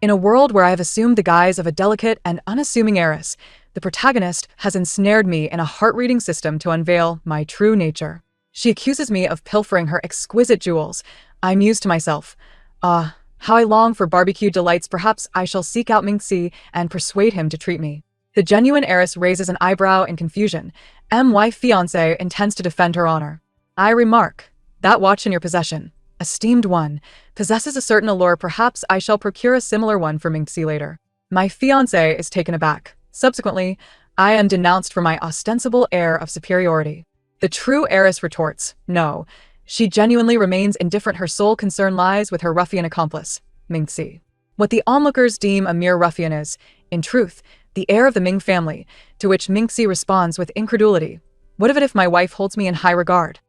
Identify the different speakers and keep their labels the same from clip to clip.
Speaker 1: In a world where I have assumed the guise of a delicate and unassuming heiress, the protagonist has ensnared me in a heart-reading system to unveil my true nature. She accuses me of pilfering her exquisite jewels. I muse to myself, "Ah, how I long for barbecue delights. Perhaps I shall seek out Minxie and persuade him to treat me." The genuine heiress raises an eyebrow in confusion. My fiancé intends to defend her honor. I remark, "That watch in your possession, esteemed one, possesses a certain allure. Perhaps I shall procure a similar one for Minxie later." My fiancé is taken aback. Subsequently, I am denounced for my ostensible air of superiority. The true heiress retorts, "No, she genuinely remains indifferent. Her sole concern lies with her ruffian accomplice, Minxie." What the onlookers deem a mere ruffian is, in truth, the heir of the Ming family, to which Minxie responds with incredulity. What of it if my wife holds me in high regard?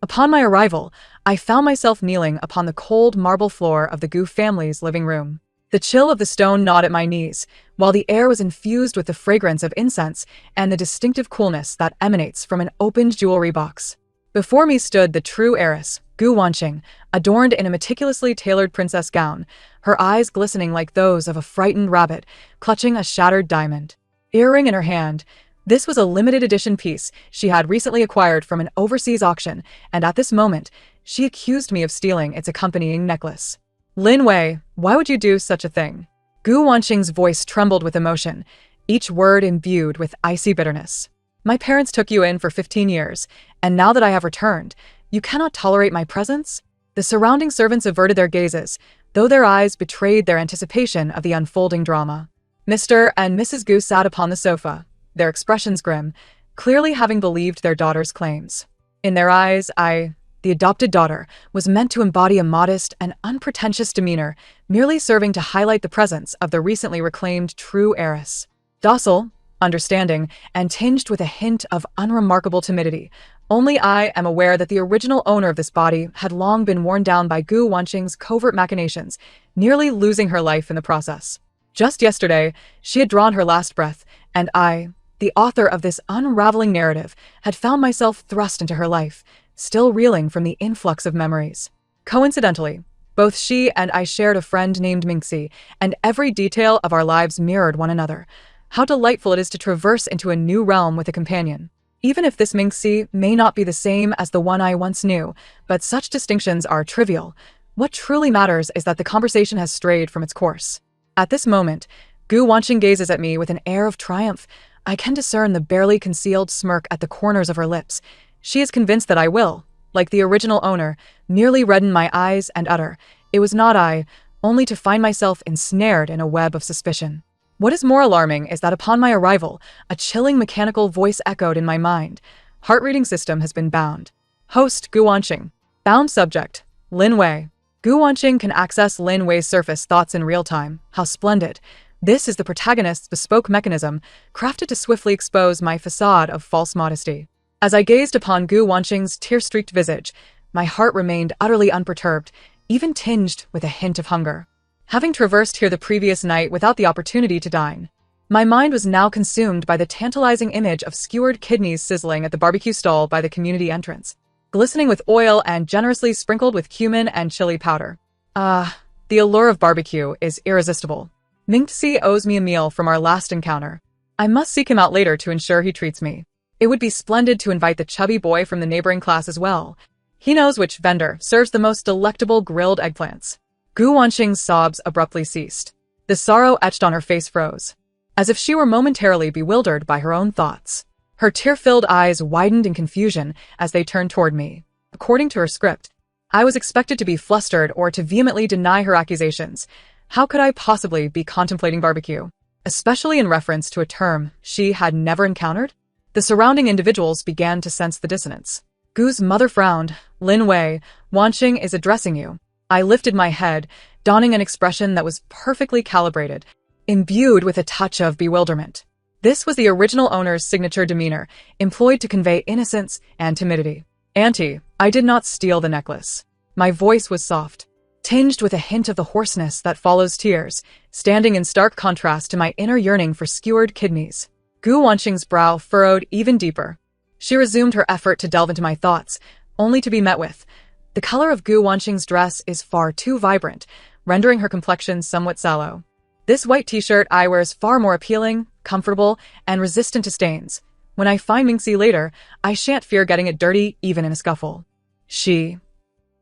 Speaker 1: Upon my arrival, I found myself kneeling upon the cold marble floor of the Gu family's living room. The chill of the stone gnawed at my knees, while the air was infused with the fragrance of incense and the distinctive coolness that emanates from an opened jewelry box. Before me stood the true heiress, Gu Wanqing, adorned in a meticulously tailored princess gown, her eyes glistening like those of a frightened rabbit, clutching a shattered diamond. Earring in her hand, this was a limited edition piece she had recently acquired from an overseas auction, and at this moment, she accused me of stealing its accompanying necklace. "Lin Wei, why would you do such a thing?" Gu Wanqing's voice trembled with emotion, each word imbued with icy bitterness. "My parents took you in for 15 years, and now that I have returned, you cannot tolerate my presence?" The surrounding servants averted their gazes, though their eyes betrayed their anticipation of the unfolding drama. Mr. and Mrs. Gu sat upon the sofa, their expressions grim, clearly having believed their daughter's claims. In their eyes, the adopted daughter, was meant to embody a modest and unpretentious demeanor, merely serving to highlight the presence of the recently reclaimed true heiress. Docile, understanding, and tinged with a hint of unremarkable timidity, only I am aware that the original owner of this body had long been worn down by Gu Wanqing's covert machinations, nearly losing her life in the process. Just yesterday, she had drawn her last breath, and I, the author of this unraveling narrative, had found myself thrust into her life, still reeling from the influx of memories. Coincidentally, both she and I shared a friend named Minxie, and every detail of our lives mirrored one another. How delightful it is to traverse into a new realm with a companion. Even if this Minxie may not be the same as the one I once knew, but such distinctions are trivial. What truly matters is that the conversation has strayed from its course. At this moment, Gu Wanqing gazes at me with an air of triumph. I can discern the barely concealed smirk at the corners of her lips. She is convinced that I will, like the original owner, merely redden my eyes and utter, "It was not I," only to find myself ensnared in a web of suspicion. What is more alarming is that upon my arrival, a chilling mechanical voice echoed in my mind. Heart-reading system has been bound. Host, Gu Wanqing. Bound subject, Lin Wei. Gu Wanqing can access Lin Wei's surface thoughts in real time. How splendid. This is the protagonist's bespoke mechanism, crafted to swiftly expose my facade of false modesty. As I gazed upon Gu Wanqing's tear-streaked visage, my heart remained utterly unperturbed, even tinged with a hint of hunger. Having traversed here the previous night without the opportunity to dine, my mind was now consumed by the tantalizing image of skewered kidneys sizzling at the barbecue stall by the community entrance, glistening with oil and generously sprinkled with cumin and chili powder. The allure of barbecue is irresistible. Minxie owes me a meal from our last encounter. I must seek him out later to ensure he treats me. It would be splendid to invite the chubby boy from the neighboring class as well. He knows which vendor serves the most delectable grilled eggplants. Gu Wanqing's sobs abruptly ceased. The sorrow etched on her face froze, as if she were momentarily bewildered by her own thoughts. Her tear-filled eyes widened in confusion as they turned toward me. According to her script, I was expected to be flustered or to vehemently deny her accusations. How could I possibly be contemplating barbecue, especially in reference to a term she had never encountered? The surrounding individuals began to sense the dissonance. Gu's mother frowned. "Lin Wei, Wanqing is addressing you." I lifted my head, donning an expression that was perfectly calibrated, imbued with a touch of bewilderment. This was the original owner's signature demeanor, employed to convey innocence and timidity. "Auntie, I did not steal the necklace." My voice was soft, tinged with a hint of the hoarseness that follows tears, standing in stark contrast to my inner yearning for skewered kidneys. Gu Wanqing's brow furrowed even deeper. She resumed her effort to delve into my thoughts, only to be met with, "The color of Gu Wanqing's dress is far too vibrant. rendering her complexion somewhat sallow. This white t-shirt I wear is far more appealing, comfortable, and resistant to stains. When I find Mingxi later, I shan't fear getting it dirty even in a scuffle. She...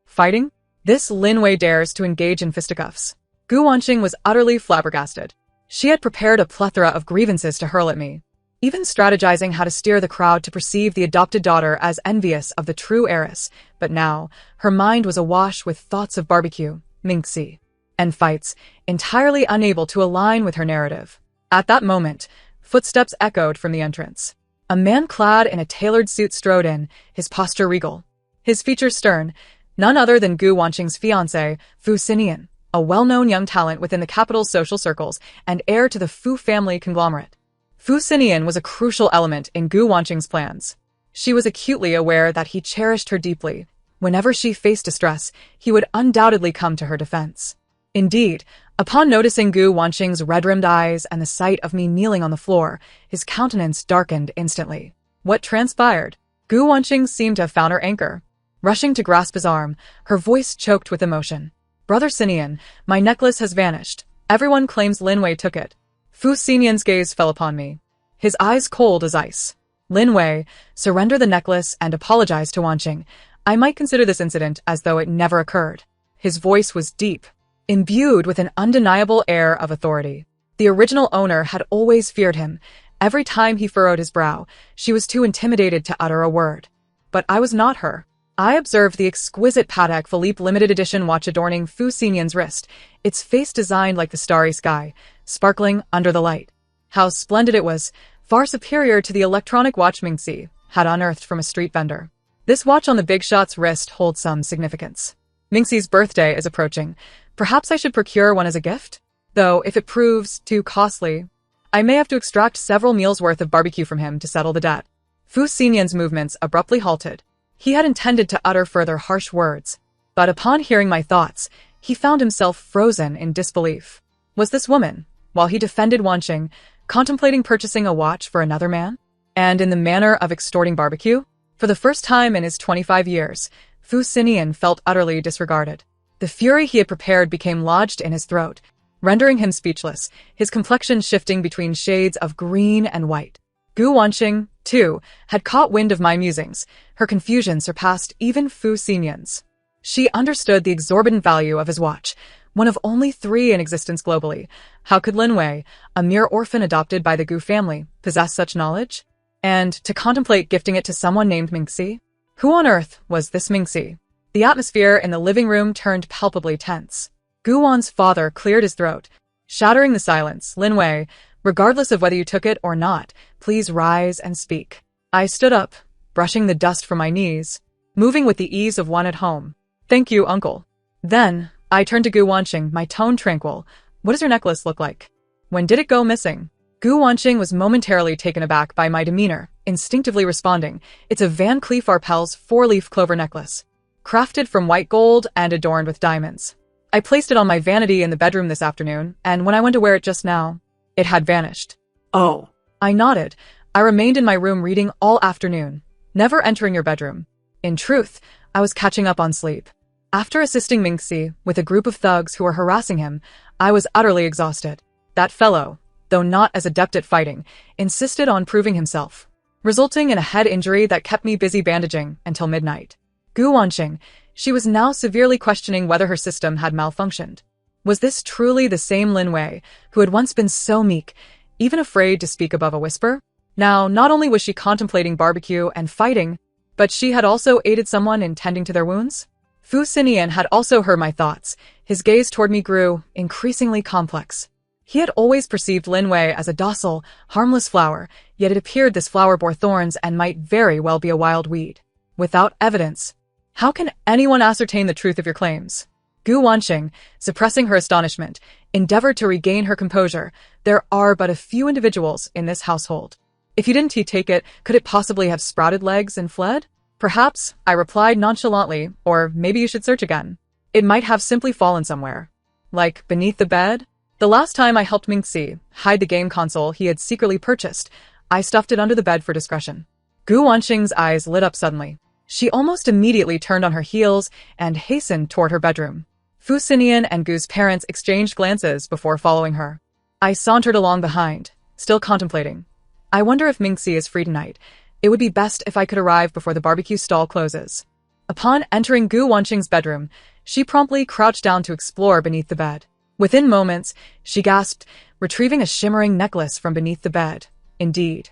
Speaker 1: Fighting? This Lin Wei dares to engage in fisticuffs. Gu Wanqing was utterly flabbergasted. She had prepared a plethora of grievances to hurl at me, even strategizing how to steer the crowd to perceive the adopted daughter as envious of the true heiress, but now, her mind was awash with thoughts of barbecue, Mingxi, and fights, entirely unable to align with her narrative. At that moment, footsteps echoed from the entrance. A man clad in a tailored suit strode in, his posture regal, his features stern, none other than Gu Wanqing's fiancé, Fu Xinian, a well-known young talent within the capital's social circles and heir to the Fu family conglomerate. Fu Xinian was a crucial element in Gu Wanqing's plans. She was acutely aware that he cherished her deeply. Whenever she faced distress, he would undoubtedly come to her defense. Indeed, upon noticing Gu Wanqing's red-rimmed eyes and the sight of me kneeling on the floor, his countenance darkened instantly. What transpired? Gu Wanqing seemed to have found her anchor. Rushing to grasp his arm, her voice choked with emotion. "Brother Xinian, my necklace has vanished. Everyone claims Lin Wei took it." Fu Xinian's gaze fell upon me, his eyes cold as ice. "Lin Wei, surrender the necklace and apologize to Wanqing. I might consider this incident as though it never occurred." His voice was deep, imbued with an undeniable air of authority. The original owner had always feared him. Every time he furrowed his brow, she was too intimidated to utter a word. But I was not her. I observed the exquisite Patek Philippe limited edition watch adorning Fu Xinian's wrist, its face designed like the starry sky, sparkling under the light. How splendid it was, far superior to the electronic watch Mingxi had unearthed from a street vendor. This watch on the big shot's wrist holds some significance. Mingxi's birthday is approaching. Perhaps I should procure one as a gift? Though, if it proves too costly, I may have to extract several meals' worth of barbecue from him to settle the debt. Fu Xinian's movements abruptly halted. He had intended to utter further harsh words, but upon hearing my thoughts, he found himself frozen in disbelief. Was this woman, while he defended Wanqing, contemplating purchasing a watch for another man? And in the manner of extorting barbecue? For the first time in his 25 years, Fu Xinian felt utterly disregarded. The fury he had prepared became lodged in his throat, rendering him speechless, his complexion shifting between shades of green and white. Gu Wanqing, too, had caught wind of my musings. Her confusion surpassed even Fu Xinian's. She understood the exorbitant value of his watch, one of only 3 in existence globally. How could Lin Wei, a mere orphan adopted by the Gu family, possess such knowledge? And to contemplate gifting it to someone named Mingxi? Who on earth was this Mingxi? The atmosphere in the living room turned palpably tense. Gu Wan's father cleared his throat, shattering the silence. "Lin Wei, regardless of whether you took it or not, please rise and speak." I stood up, brushing the dust from my knees, moving with the ease of one at home. "Thank you, uncle." Then, I turned to Gu Wanqing, my tone tranquil. "What does your necklace look like? When did it go missing?" Gu Wanqing was momentarily taken aback by my demeanor, instinctively responding, "It's a Van Cleef Arpels 4-leaf clover necklace, crafted from white gold and adorned with diamonds. I placed it on my vanity in the bedroom this afternoon, and when I went to wear it just now, it had vanished." "Oh." I nodded. "I remained in my room reading all afternoon, never entering your bedroom. In truth, I was catching up on sleep. After assisting Mingxi with a group of thugs who were harassing him, I was utterly exhausted. That fellow, though not as adept at fighting, insisted on proving himself, resulting in a head injury that kept me busy bandaging until midnight." Gu Wanqing, she was now severely questioning whether her system had malfunctioned. Was this truly the same Lin Wei, who had once been so meek, even afraid to speak above a whisper? Now, not only was she contemplating barbecue and fighting, but she had also aided someone in tending to their wounds? Fu Xinian had also heard my thoughts. His gaze toward me grew increasingly complex. He had always perceived Lin Wei as a docile, harmless flower, yet it appeared this flower bore thorns and might very well be a wild weed. Without evidence, how can anyone ascertain the truth of your claims? Gu Wanqing, suppressing her astonishment, endeavored to regain her composure. "There are but a few individuals in this household. If you didn't take it, could it possibly have sprouted legs and fled?" "Perhaps," I replied nonchalantly, "or maybe you should search again. It might have simply fallen somewhere. Like beneath the bed? The last time I helped Mingxi hide the game console he had secretly purchased, I stuffed it under the bed for discretion." Gu Wanqing's eyes lit up suddenly. She almost immediately turned on her heels and hastened toward her bedroom. Fu Xinian and Gu's parents exchanged glances before following her. I sauntered along behind, still contemplating. I wonder if Mingxi is free tonight. It would be best if I could arrive before the barbecue stall closes. Upon entering Gu Wanqing's bedroom, she promptly crouched down to explore beneath the bed. Within moments, she gasped, retrieving a shimmering necklace from beneath the bed. Indeed,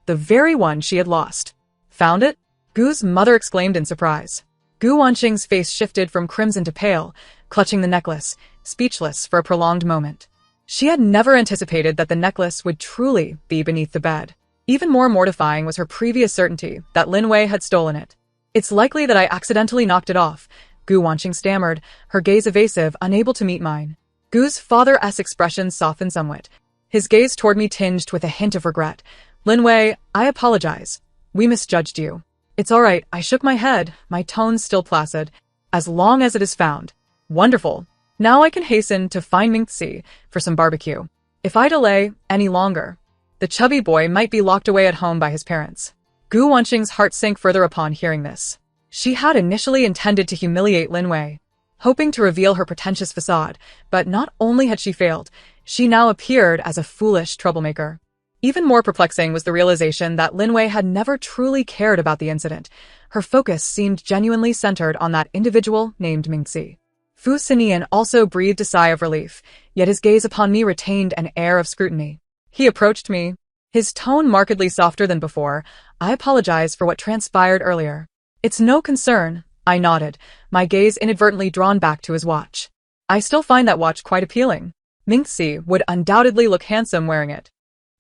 Speaker 1: the very one she had lost. Found it? Gu's mother exclaimed in surprise. Gu Wanqing's face shifted from crimson to pale, clutching the necklace, speechless for a prolonged moment. She had never anticipated that the necklace would truly be beneath the bed. Even more mortifying was her previous certainty that Lin Wei had stolen it. It's likely that I accidentally knocked it off, Gu Wanqing stammered, her gaze evasive, unable to meet mine. Gu's father's expression softened somewhat. His gaze toward me tinged with a hint of regret. Lin Wei, I apologize. We misjudged you. It's all right, I shook my head, my tone still placid. As long as it is found. Wonderful. Now I can hasten to find Mingxi for some barbecue. If I delay any longer, the chubby boy might be locked away at home by his parents. Gu Wanqing's heart sank further upon hearing this. She had initially intended to humiliate Lin Wei, hoping to reveal her pretentious facade, but not only had she failed, she now appeared as a foolish troublemaker. Even more perplexing was the realization that Lin Wei had never truly cared about the incident. Her focus seemed genuinely centered on that individual named Mingxi. Fu Xinian also breathed a sigh of relief, yet his gaze upon me retained an air of scrutiny. He approached me, his tone markedly softer than before. I apologize for what transpired earlier. It's no concern, I nodded, my gaze inadvertently drawn back to his watch. I still find that watch quite appealing. Mingxi would undoubtedly look handsome wearing it.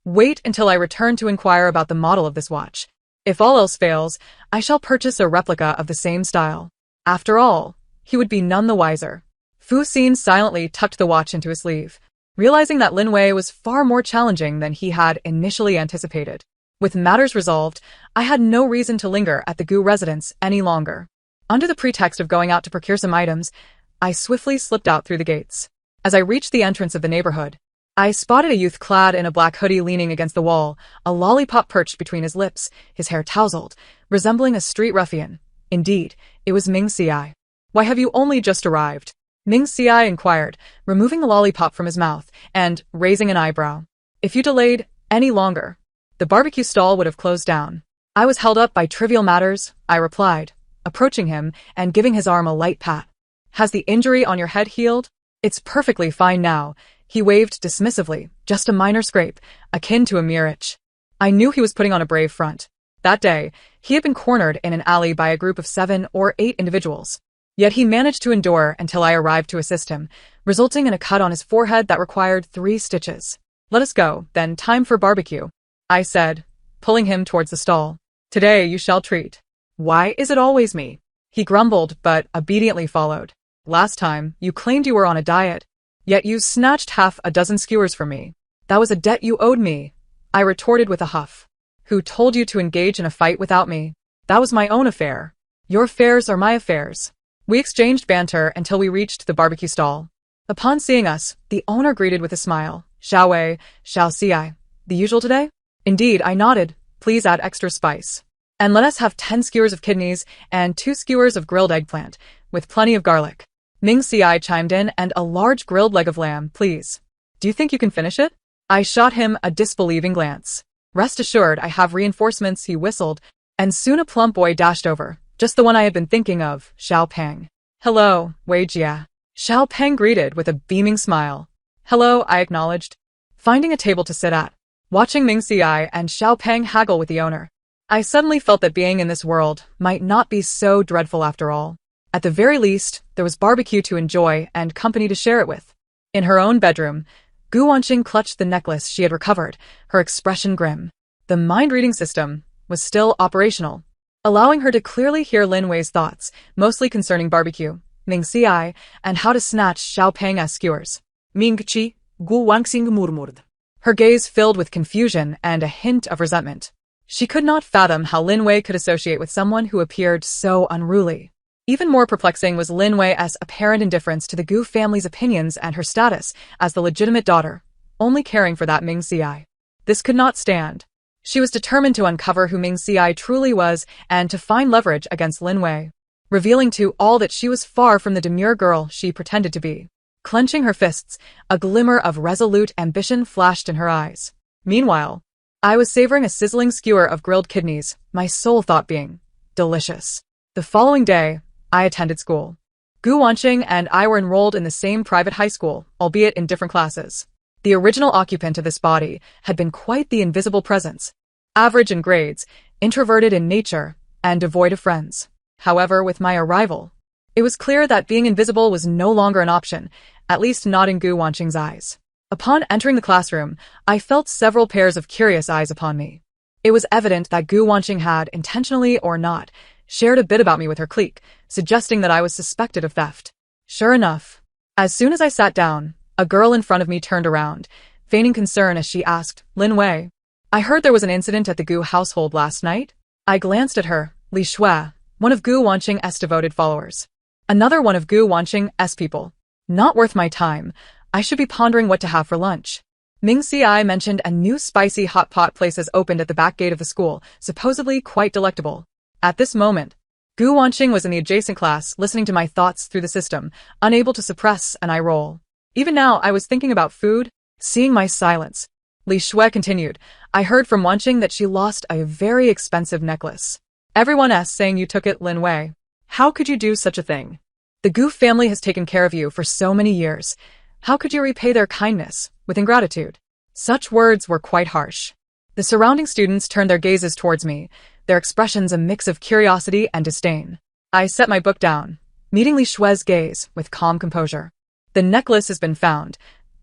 Speaker 1: Wait until I return to inquire about the model of this watch. If all else fails, I shall purchase a replica of the same style. After all, he would be none the wiser. Fu Xin silently tucked the watch into his sleeve, realizing that Lin Wei was far more challenging than he had initially anticipated. With matters resolved, I had no reason to linger at the Gu residence any longer. Under the pretext of going out to procure some items, I swiftly slipped out through the gates. As I reached the entrance of the neighborhood, I spotted a youth clad in a black hoodie leaning against the wall, a lollipop perched between his lips, his hair tousled, resembling a street ruffian. Indeed, it was Mingxi. Why have you only just arrived? Mingxi inquired, removing the lollipop from his mouth and raising an eyebrow. If you delayed any longer, the barbecue stall would have closed down. I was held up by trivial matters, I replied, approaching him and giving his arm a light pat. Has the injury on your head healed? It's perfectly fine now. He waved dismissively, just a minor scrape, akin to a mere itch. I knew he was putting on a brave front. That day, he had been cornered in an alley by a group of 7 or 8 individuals. Yet he managed to endure until I arrived to assist him, resulting in a cut on his forehead that required 3 stitches. Let us go, then time for barbecue, I said, pulling him towards the stall. Today you shall treat. Why is it always me? He grumbled, but obediently followed. Last time, you claimed you were on a diet. Yet you snatched half a dozen skewers from me. That was a debt you owed me, I retorted with a huff. Who told you to engage in a fight without me? That was my own affair. Your affairs are my affairs. We exchanged banter until we reached the barbecue stall. Upon seeing us, the owner greeted with a smile. Xiao Wei, Xiao Xi. The usual today? Indeed, I nodded. Please add extra spice. And let us have 10 skewers of kidneys and 2 skewers of grilled eggplant, with plenty of garlic. Mingxi chimed in, and a large grilled leg of lamb, please. Do you think you can finish it? I shot him a disbelieving glance. Rest assured, I have reinforcements, he whistled, and soon a plump boy dashed over, just the one I had been thinking of, Xiao Peng. Hello, Wei Jia. Xiao Peng greeted with a beaming smile. Hello, I acknowledged, finding a table to sit at. Watching Mingxi and Xiao Peng haggle with the owner, I suddenly felt that being in this world might not be so dreadful after all. At the very least, there was barbecue to enjoy and company to share it with. In her own bedroom, Gu Wanqing clutched the necklace she had recovered, her expression grim. The mind-reading system was still operational, allowing her to clearly hear Lin Wei's thoughts, mostly concerning barbecue, Mingxi, and how to snatch Xiao Peng's skewers. Mingqi, Gu Wanqing murmured, her gaze filled with confusion and a hint of resentment. She could not fathom how Lin Wei could associate with someone who appeared so unruly. Even more perplexing was Lin Wei's apparent indifference to the Gu family's opinions and her status as the legitimate daughter, only caring for that Mingxi. This could not stand. She was determined to uncover who Mingxi truly was and to find leverage against Lin Wei. revealing to all that she was far from the demure girl she pretended to be. Clenching her fists, a glimmer of resolute ambition flashed in her eyes. Meanwhile, I was savoring a sizzling skewer of grilled kidneys, my sole thought being, delicious. The following day, I attended school. Gu Wanqing and I were enrolled in the same private high school, albeit in different classes. The original occupant of this body had been quite the invisible presence. Average in grades, introverted in nature, and devoid of friends. However, with my arrival, it was clear that being invisible was no longer an option, at least not in Gu Wanqing's eyes. Upon entering the classroom, I felt several pairs of curious eyes upon me. It was evident that Gu Wanqing had, intentionally or not, shared a bit about me with her clique, suggesting that I was suspected of theft. Sure enough, as soon as I sat down, a girl in front of me turned around, feigning concern as she asked, "Lin Wei, I heard there was an incident at the Gu household last night?" I glanced at her, Li Shui, one of Gu Wanqing's devoted followers. Another one of Gu Wanqing's people. Not worth my time. I should be pondering what to have for lunch. Ming Xi mentioned a new spicy hot pot place has opened at the back gate of the school, supposedly quite delectable. At this moment, Gu Wanqing was in the adjacent class, listening to my thoughts through the system, unable to suppress an eye roll. Even now, I was thinking about food, seeing my silence. Li Shui continued, "I heard from Wanqing that she lost a very expensive necklace. Everyone is saying you took it, Lin Wei. How could you do such a thing? The Gu family has taken care of you for so many years. How could you repay their kindness with ingratitude?" Such words were quite harsh. The surrounding students turned their gazes towards me, their expressions a mix of curiosity and disdain. I set my book down, meeting Li Shui's gaze with calm composure. "The necklace has been found.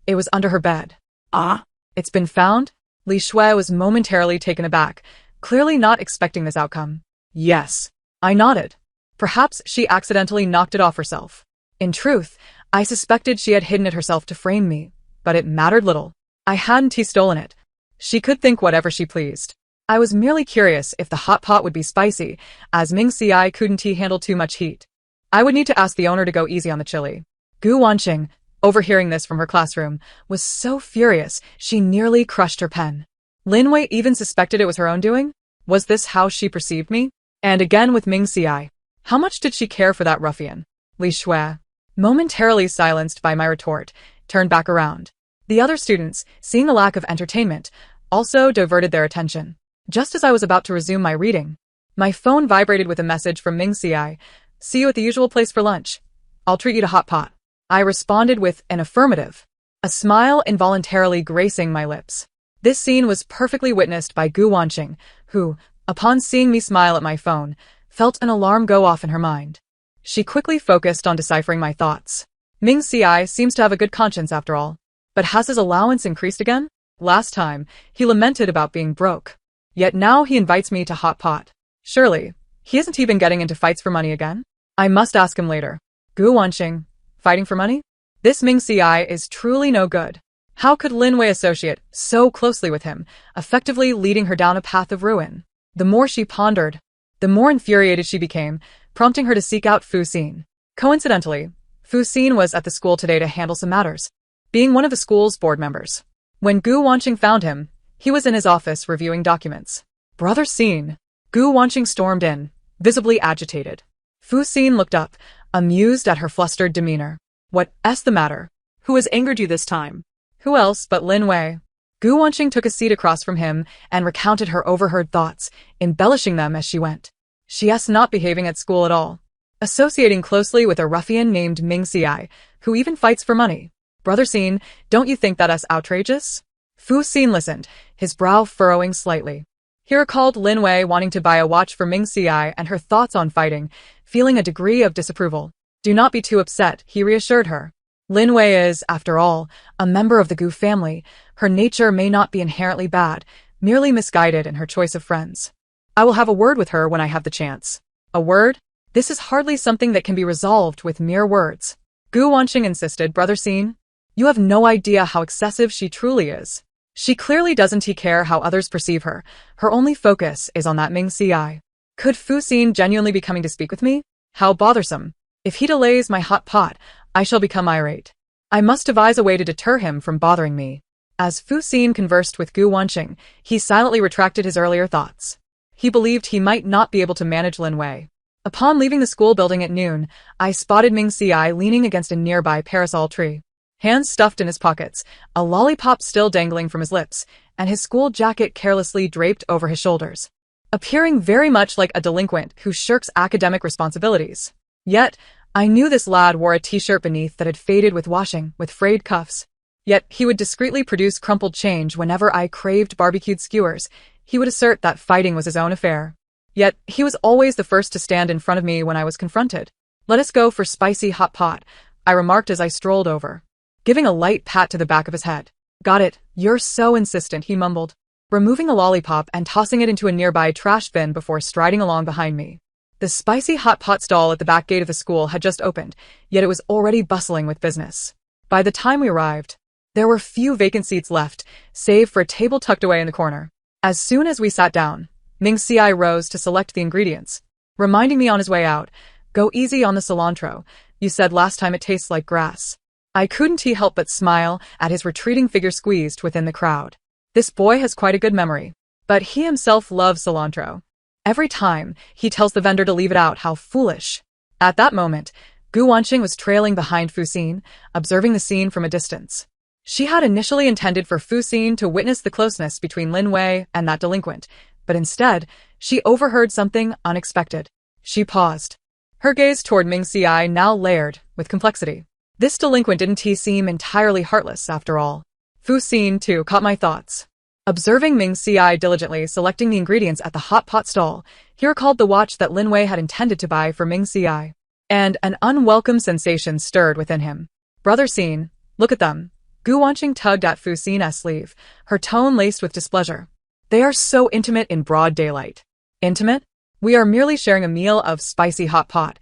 Speaker 1: It was under her bed." "Ah? It's been found?" Li Shui was momentarily taken aback, clearly not expecting this outcome. "Yes." I nodded. Perhaps she accidentally knocked it off herself. In truth, I suspected she had hidden it herself to frame me, but it mattered little. I hadn't stolen it. She could think whatever she pleased. I was merely curious if the hot pot would be spicy, as Ming Xi couldn't handle too much heat. I would need to ask the owner to go easy on the chili. Gu Wanqing, overhearing this from her classroom, was so furious she nearly crushed her pen. Lin Wei even suspected it was her own doing? Was this how she perceived me? And again with Ming Xi. How much did she care for that ruffian? Li Shui, momentarily silenced by my retort, turned back around. The other students, seeing the lack of entertainment, also diverted their attention. Just as I was about to resume my reading, my phone vibrated with a message from Ming Xi. "See you at the usual place for lunch. I'll treat you to hot pot." I responded with an affirmative, a smile involuntarily gracing my lips. This scene was perfectly witnessed by Gu Wanqing, who, upon seeing me smile at my phone, felt an alarm go off in her mind. She quickly focused on deciphering my thoughts. Ming Xi seems to have a good conscience after all. But has his allowance increased again? Last time, he lamented about being broke. Yet now he invites me to hot pot. Surely, he isn't even getting into fights for money again? I must ask him later. Gu Wanqing, fighting for money? This Ming Xi is truly no good. How could Lin Wei associate so closely with him, effectively leading her down a path of ruin? The more she pondered, the more infuriated she became, prompting her to seek out Fu Xin. Coincidentally, Fu Xin was at the school today to handle some matters, being one of the school's board members. When Gu Wanqing found him, he was in his office reviewing documents. "Brother Xin." Gu Wanqing stormed in, visibly agitated. Fu Xin looked up, amused at her flustered demeanor. "What's the matter? Who has angered you this time?" "Who else but Lin Wei?" Gu Wanqing took a seat across from him and recounted her overheard thoughts, embellishing them as she went. She's not behaving at school at all. Associating closely with a ruffian named Ming Xi, who even fights for money. "Brother Xin, don't you think that's outrageous?" Fu Xin listened, his brow furrowing slightly. He recalled Lin Wei wanting to buy a watch for Ming Xi and her thoughts on fighting, feeling a degree of disapproval. "Do not be too upset," he reassured her. "Lin Wei is, after all, a member of the Gu family. Her nature may not be inherently bad, merely misguided in her choice of friends. I will have a word with her when I have the chance." "A word? This is hardly something that can be resolved with mere words." Gu Wanqing insisted. "Brother Xin, you have no idea how excessive she truly is. She clearly doesn't care how others perceive her. Her only focus is on that Ming Xi. Could Fu Xin genuinely be coming to speak with me? How bothersome. If he delays my hot pot, I shall become irate. I must devise a way to deter him from bothering me." As Fu Xin conversed with Gu Wanqing, he silently retracted his earlier thoughts. He believed he might not be able to manage Lin Wei. Upon leaving the school building at noon, I spotted Ming Xiai leaning against a nearby parasol tree. Hands stuffed in his pockets, a lollipop still dangling from his lips, and his school jacket carelessly draped over his shoulders. Appearing very much like a delinquent who shirks academic responsibilities. Yet, I knew this lad wore a t-shirt beneath that had faded with washing, with frayed cuffs. Yet, he would discreetly produce crumpled change whenever I craved barbecued skewers. He would assert that fighting was his own affair. Yet, he was always the first to stand in front of me when I was confronted. "Let us go for spicy hot pot," I remarked as I strolled over, giving a light pat to the back of his head. "Got it, you're so insistent," he mumbled, removing a lollipop and tossing it into a nearby trash bin before striding along behind me. The spicy hot pot stall at the back gate of the school had just opened, yet it was already bustling with business. By the time we arrived, there were few vacant seats left, save for a table tucked away in the corner. As soon as we sat down, Ming Xiai rose to select the ingredients, reminding me on his way out, "Go easy on the cilantro. You said last time it tastes like grass." I couldn't help but smile at his retreating figure squeezed within the crowd. This boy has quite a good memory, but he himself loves cilantro. Every time, he tells the vendor to leave it out. How foolish. At that moment, Gu Wanqing was trailing behind Fu Xin, observing the scene from a distance. She had initially intended for Fu Xin to witness the closeness between Lin Wei and that delinquent, but instead, she overheard something unexpected. She paused. Her gaze toward Ming Xiai now layered with complexity. This delinquent didn't seem entirely heartless, after all. Fu Xin, too, caught my thoughts. Observing Ming Xiai diligently selecting the ingredients at the hot pot stall, he recalled the watch that Lin Wei had intended to buy for Ming Xiai. And an unwelcome sensation stirred within him. "Brother Xin, look at them." Gu Wanqing tugged at Fu Xin's sleeve, her tone laced with displeasure. "They are so intimate in broad daylight." "Intimate? We are merely sharing a meal of spicy hot pot.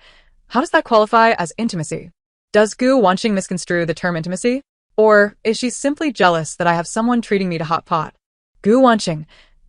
Speaker 1: How does that qualify as intimacy?" Does Gu Wanqing misconstrue the term intimacy? Or is she simply jealous that I have someone treating me to hot pot? Gu Wanqing,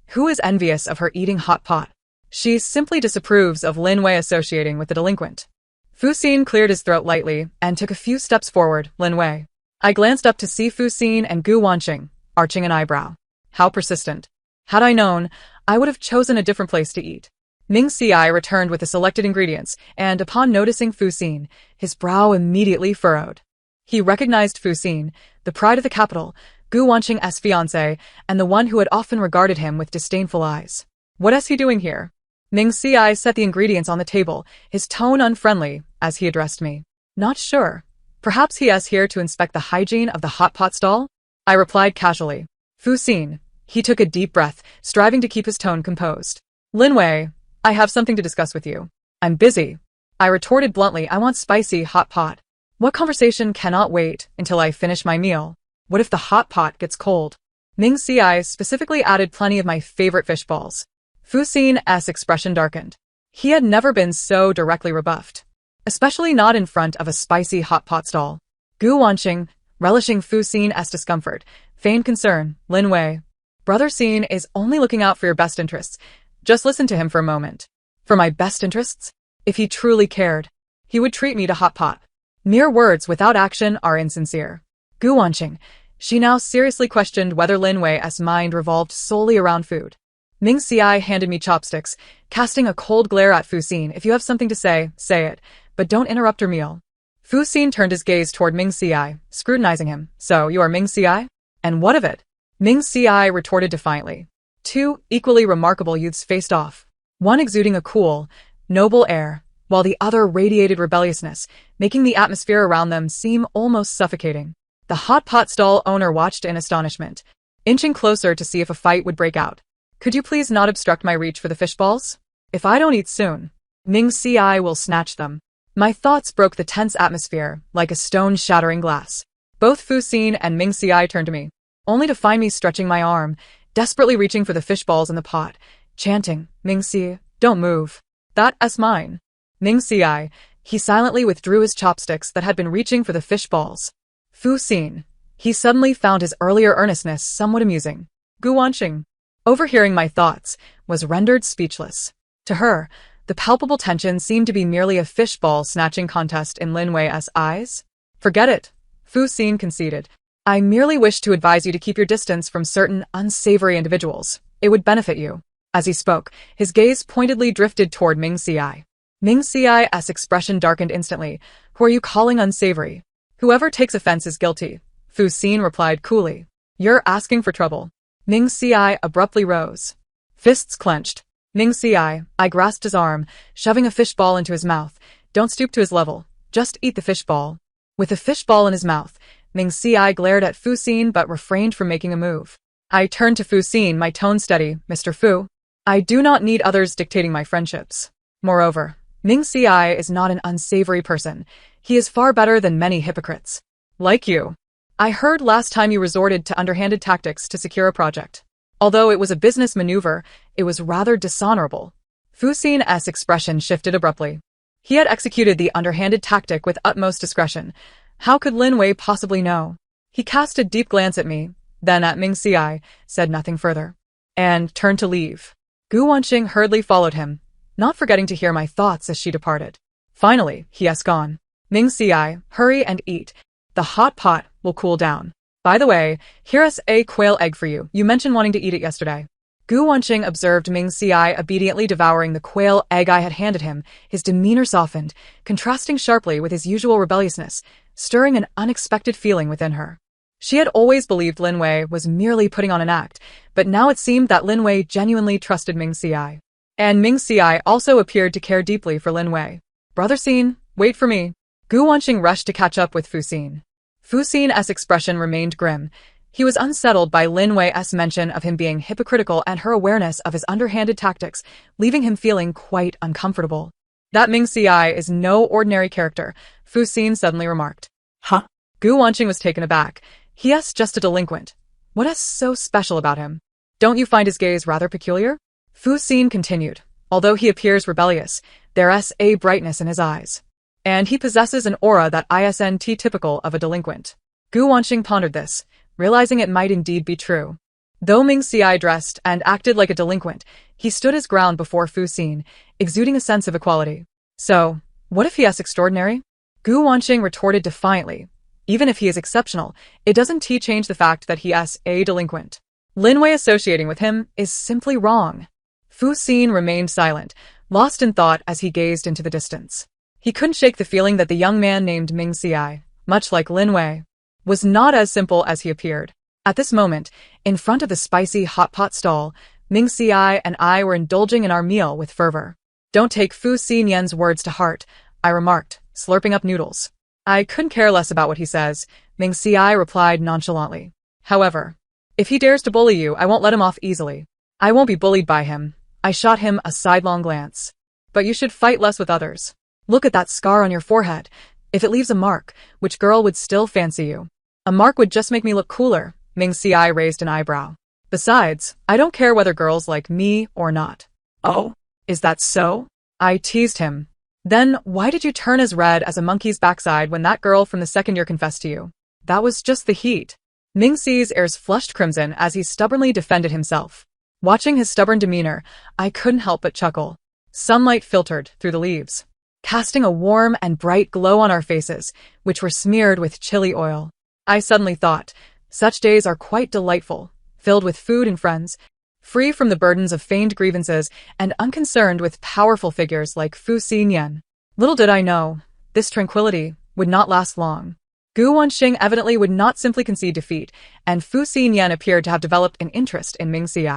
Speaker 1: who is envious of her eating hot pot? She simply disapproves of Lin Wei associating with the delinquent. Fu Xin cleared his throat lightly and took a few steps forward. "Lin Wei." I glanced up to see Fu Xin and Gu Wanqing, arching an eyebrow. How persistent. Had I known, I would have chosen a different place to eat. Ming Xiai returned with the selected ingredients, and upon noticing Fu Xin, his brow immediately furrowed. He recognized Fu Xin, the pride of the capital, Gu Wanqing's fiancé, and the one who had often regarded him with disdainful eyes. "What is he doing here?" Ming Xiai set the ingredients on the table, his tone unfriendly, as he addressed me. "Not sure. Perhaps he is here to inspect the hygiene of the hot pot stall?" I replied casually. Fu Xin. He took a deep breath, striving to keep his tone composed. "Lin Wei, I have something to discuss with you." "I'm busy." I retorted bluntly. "I want spicy hot pot." "What conversation cannot wait until I finish my meal? What if the hot pot gets cold?" Ming Xiai specifically added plenty of my favorite fish balls. Fu Xin's expression darkened. He had never been so directly rebuffed, especially not in front of a spicy hot pot stall. Gu Wanqing, relishing Fu Xin's discomfort, feigned concern. "Lin Wei, Brother Xin is only looking out for your best interests. Just listen to him for a moment." "For my best interests? If he truly cared, he would treat me to hot pot." Mere words without action are insincere. Gu Wanqing. She now seriously questioned whether Lin Wei's mind revolved solely around food. Ming Xiai handed me chopsticks, casting a cold glare at Fu Xin. "If you have something to say, say it, but don't interrupt her meal." Fu Xin turned his gaze toward Ming Xiai, scrutinizing him. "So, you are Ming Xiai? And what of it?" Ming Xiai retorted defiantly. Two equally remarkable youths faced off, one exuding a cool, noble air, while the other radiated rebelliousness, making the atmosphere around them seem almost suffocating. The hot pot stall owner watched in astonishment, inching closer to see if a fight would break out. "Could you please not obstruct my reach for the fish balls? If I don't eat soon, Ming Xiai will snatch them." My thoughts broke the tense atmosphere like a stone shattering glass. Both Fu Xin and Ming Xiai turned to me, only to find me stretching my arm, desperately reaching for the fish balls in the pot, chanting, "Ming Xi, don't move. That's mine." Ming Xiai. He silently withdrew his chopsticks that had been reaching for the fish balls. Fu Xin. He suddenly found his earlier earnestness somewhat amusing. Gu Wanqing, overhearing my thoughts, was rendered speechless. To her, the palpable tension seemed to be merely a fishball snatching contest in Lin Wei's eyes. "Forget it," Fu Xin conceded. "I merely wish to advise you to keep your distance from certain unsavory individuals. It would benefit you." As he spoke, his gaze pointedly drifted toward Ming Xiai. Ming Xi's expression darkened instantly. Who are you calling unsavory? Whoever takes offense is guilty. Fu Xin replied coolly. You're asking for trouble. Ming Xi abruptly rose. Fists clenched. Ming Xi, I grasped his arm, shoving a fishball into his mouth. Don't stoop to his level. Just eat the fishball. With the fishball in his mouth, Ming Xi glared at Fu Xin but refrained from making a move. I turned to Fu Xin, my tone steady. Mr. Fu, I do not need others dictating my friendships. Moreover, Ming Xi is not an unsavory person. He is far better than many hypocrites. Like you. I heard last time you resorted to underhanded tactics to secure a project. Although it was a business maneuver, it was rather dishonorable. Fu Xin's expression shifted abruptly. He had executed the underhanded tactic with utmost discretion. How could Lin Wei possibly know? He cast a deep glance at me, then at Ming Xi, said nothing further, and turned to leave. Gu Wanxing hurriedly followed him, not forgetting to hear my thoughts as she departed. Finally, he has gone. Ming Xi, hurry and eat. The hot pot will cool down. By the way, here's a quail egg for you. You mentioned wanting to eat it yesterday. Gu Wanxing observed Ming Xi obediently devouring the quail egg I had handed him. His demeanor softened, contrasting sharply with his usual rebelliousness, stirring an unexpected feeling within her. She had always believed Lin Wei was merely putting on an act, but now it seemed that Lin Wei genuinely trusted Ming Xi. And Ming Xi also appeared to care deeply for Lin Wei. Brother Xin, wait for me. Gu Wanxing rushed to catch up with Fu Xin. Fu Xin's expression remained grim. He was unsettled by Lin Wei's mention of him being hypocritical and her awareness of his underhanded tactics, leaving him feeling quite uncomfortable. That Ming Xi is no ordinary character, Fu Xin suddenly remarked. Huh? Gu Wanxing was taken aback. He's just a delinquent. What is so special about him? Don't you find his gaze rather peculiar? Fu Xin continued. Although he appears rebellious, there's a brightness in his eyes. And he possesses an aura that isn't typical of a delinquent. Gu Wanxing pondered this, realizing it might indeed be true. Though Ming Xi dressed and acted like a delinquent, he stood his ground before Fu Xin, exuding a sense of equality. So, what if he is extraordinary? Gu Wanxing retorted defiantly. Even if he is exceptional, it doesn't change the fact that he is a delinquent. Lin Wei associating with him is simply wrong. Fu Xin remained silent, lost in thought as he gazed into the distance. He couldn't shake the feeling that the young man named Ming Xi, much like Lin Wei, was not as simple as he appeared. At this moment, in front of the spicy hot pot stall, Ming Xi and I were indulging in our meal with fervor. Don't take Fu Xin's words to heart, I remarked, slurping up noodles. I couldn't care less about what he says, Ming Xi replied nonchalantly. However, if he dares to bully you, I won't let him off easily. I won't be bullied by him. I shot him a sidelong glance. But you should fight less with others. Look at that scar on your forehead. If it leaves a mark, which girl would still fancy you? A mark would just make me look cooler, Ming Xi raised an eyebrow. Besides, I don't care whether girls like me or not. Oh, is that so? I teased him. Then, why did you turn as red as a monkey's backside when that girl from the second year confessed to you? That was just the heat. Ming Xi's ears flushed crimson as he stubbornly defended himself. Watching his stubborn demeanor, I couldn't help but chuckle. Sunlight filtered through the leaves, casting a warm and bright glow on our faces, which were smeared with chili oil. I suddenly thought, such days are quite delightful, filled with food and friends, free from the burdens of feigned grievances and unconcerned with powerful figures like Fu Xinyan. Little did I know, this tranquility would not last long. Gu Wanxing evidently would not simply concede defeat, and Fu Xinyan appeared to have developed an interest in Ming Xi.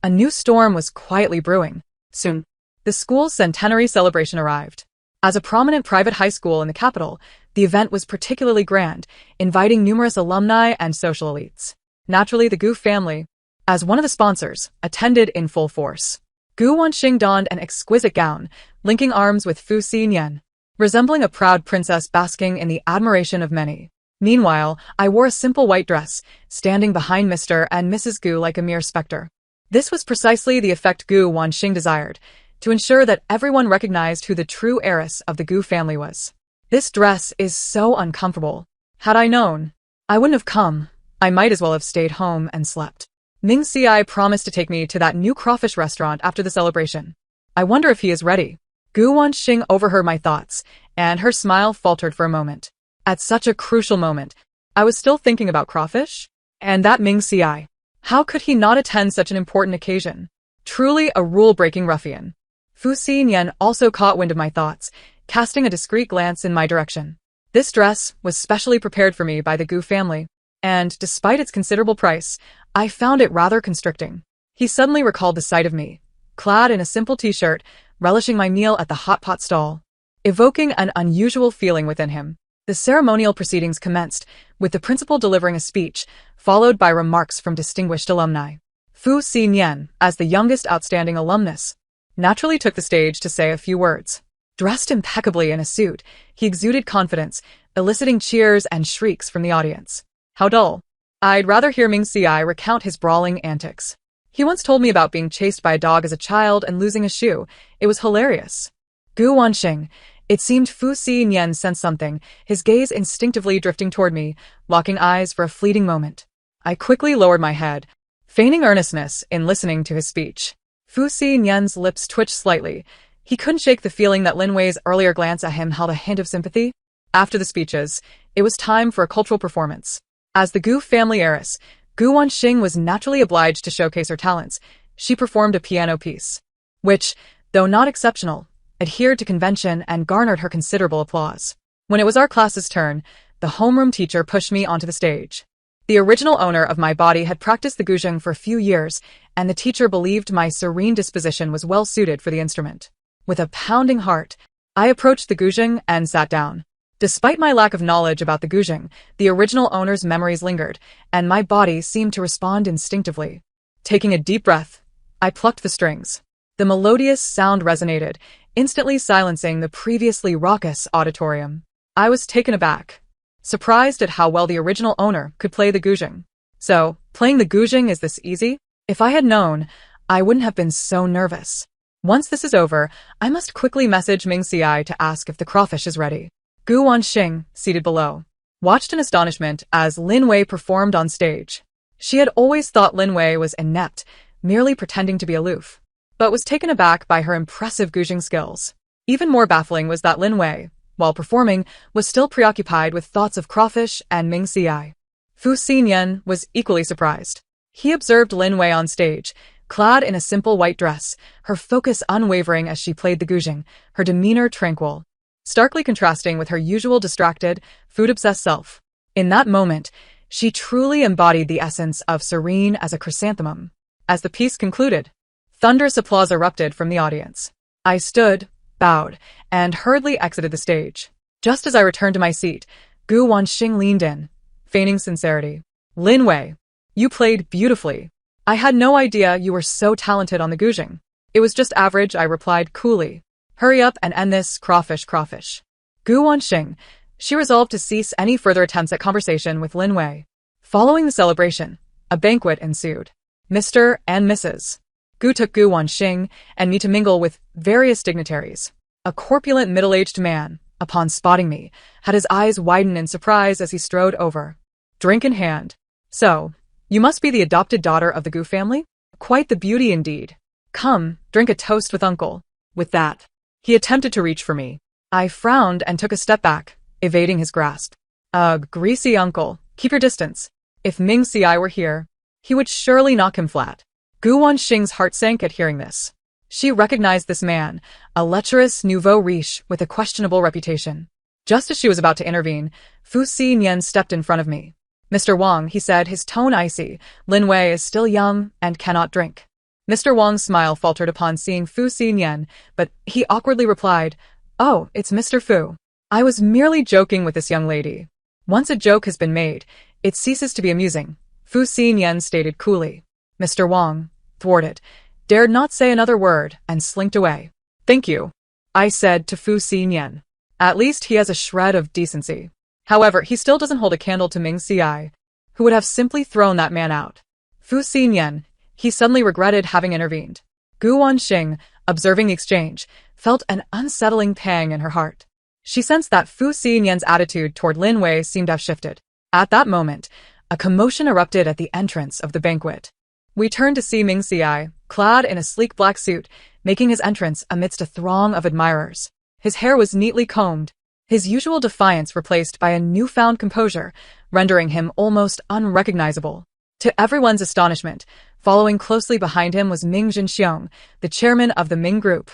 Speaker 1: A new storm was quietly brewing. Soon, the school's centenary celebration arrived. As a prominent private high school in the capital, the event was particularly grand, inviting numerous alumni and social elites. Naturally, the Gu family, as one of the sponsors, attended in full force. Gu Wanxing donned an exquisite gown, linking arms with Fu Xinyan, resembling a proud princess basking in the admiration of many. Meanwhile, I wore a simple white dress, standing behind Mr. and Mrs. Gu like a mere specter. This was precisely the effect Gu Wanxing desired, to ensure that everyone recognized who the true heiress of the Gu family was. This dress is so uncomfortable. Had I known, I wouldn't have come. I might as well have stayed home and slept. Ming Xi promised to take me to that new crawfish restaurant after the celebration. I wonder if he is ready. Gu Wanxing overheard my thoughts, and her smile faltered for a moment. At such a crucial moment, I was still thinking about crawfish? And that Ming Xi. How could he not attend such an important occasion? Truly a rule-breaking ruffian. Fu Xinyan also caught wind of my thoughts, casting a discreet glance in my direction. This dress was specially prepared for me by the Gu family, and despite its considerable price, I found it rather constricting. He suddenly recalled the sight of me, clad in a simple t-shirt, relishing my meal at the hot pot stall, evoking an unusual feeling within him. The ceremonial proceedings commenced, with the principal delivering a speech, followed by remarks from distinguished alumni. Fu Xinyan, as the youngest outstanding alumnus, naturally took the stage to say a few words. Dressed impeccably in a suit, he exuded confidence, eliciting cheers and shrieks from the audience. How dull. I'd rather hear Ming Xi recount his brawling antics. He once told me about being chased by a dog as a child and losing a shoe. It was hilarious. Gu Wanxing. It seemed Fu Xinyan sensed something, his gaze instinctively drifting toward me, locking eyes for a fleeting moment. I quickly lowered my head, feigning earnestness in listening to his speech. Fu Xinyan's lips twitched slightly. He couldn't shake the feeling that Lin Wei's earlier glance at him held a hint of sympathy. After the speeches, it was time for a cultural performance. As the Gu family heiress, Gu Wanxing was naturally obliged to showcase her talents. She performed a piano piece, which, though not exceptional, adhered to convention and garnered her considerable applause. When it was our class's turn, the homeroom teacher pushed me onto the stage. The original owner of my body had practiced the guzheng for a few years, and the teacher believed my serene disposition was well suited for the instrument. With a pounding heart, I approached the guzheng and sat down. Despite my lack of knowledge about the guzheng, the original owner's memories lingered, and my body seemed to respond instinctively. Taking a deep breath, I plucked the strings. The melodious sound resonated, instantly silencing the previously raucous auditorium. I was taken aback, surprised at how well the original owner could play the guzheng. So, playing the guzheng is this easy? If I had known, I wouldn't have been so nervous. Once this is over, I must quickly message Ming Xi to ask if the crawfish is ready. Gu Wanxing, seated below, watched in astonishment as Lin Wei performed on stage. She had always thought Lin Wei was inept, merely pretending to be aloof, but was taken aback by her impressive guzheng skills. Even more baffling was that Lin Wei, while performing, was still preoccupied with thoughts of crawfish and Ming Xi. Fu Xinyan was equally surprised. He observed Lin Wei on stage, clad in a simple white dress, her focus unwavering as she played the guzheng, her demeanor tranquil, starkly contrasting with her usual distracted, food-obsessed self. In that moment, she truly embodied the essence of serene as a chrysanthemum. As the piece concluded, thunderous applause erupted from the audience. I stood, bowed, and hurriedly exited the stage. Just as I returned to my seat, Gu Wanxing leaned in, feigning sincerity. Lin Wei, you played beautifully. I had no idea you were so talented on the guzheng. It was just average, I replied coolly. Hurry up and end this, crawfish. Gu Wanxing. She resolved to cease any further attempts at conversation with Lin Wei. Following the celebration, a banquet ensued. Mr. and Mrs. Gu took Gu Wanxing and me to mingle with various dignitaries. A corpulent middle-aged man, upon spotting me, had his eyes widen in surprise as he strode over, drink in hand. So, you must be the adopted daughter of the Gu family? Quite the beauty indeed. Come, drink a toast with uncle. With that, he attempted to reach for me. I frowned and took a step back, evading his grasp. Ugh, greasy uncle, keep your distance. If Ming Xi were here, he would surely knock him flat. Gu Wanxing's heart sank at hearing this. She recognized this man, a lecherous nouveau riche with a questionable reputation. Just as she was about to intervene, Fu Xinyan stepped in front of me. Mr. Wang, he said, his tone icy, Lin Wei is still young and cannot drink. Mr. Wang's smile faltered upon seeing Fu Xinyan, but he awkwardly replied, Oh, it's Mr. Fu. I was merely joking with this young lady. Once a joke has been made, it ceases to be amusing, Fu Xinyan stated coolly. Mr. Wang, thwarted, dared not say another word and slinked away. Thank you, I said to Fu Xinyan. At least he has a shred of decency. However, he still doesn't hold a candle to Ming Xi, who would have simply thrown that man out. Fu Xinyan, he suddenly regretted having intervened. Gu Wanxing, observing the exchange, felt an unsettling pang in her heart. She sensed that Fu Xinyan's attitude toward Lin Wei seemed to have shifted. At that moment, a commotion erupted at the entrance of the banquet. We turned to see Ming Xi, clad in a sleek black suit, making his entrance amidst a throng of admirers. His hair was neatly combed, his usual defiance replaced by a newfound composure, rendering him almost unrecognizable. To everyone's astonishment, following closely behind him was Ming Jinxiong, the chairman of the Ming Group.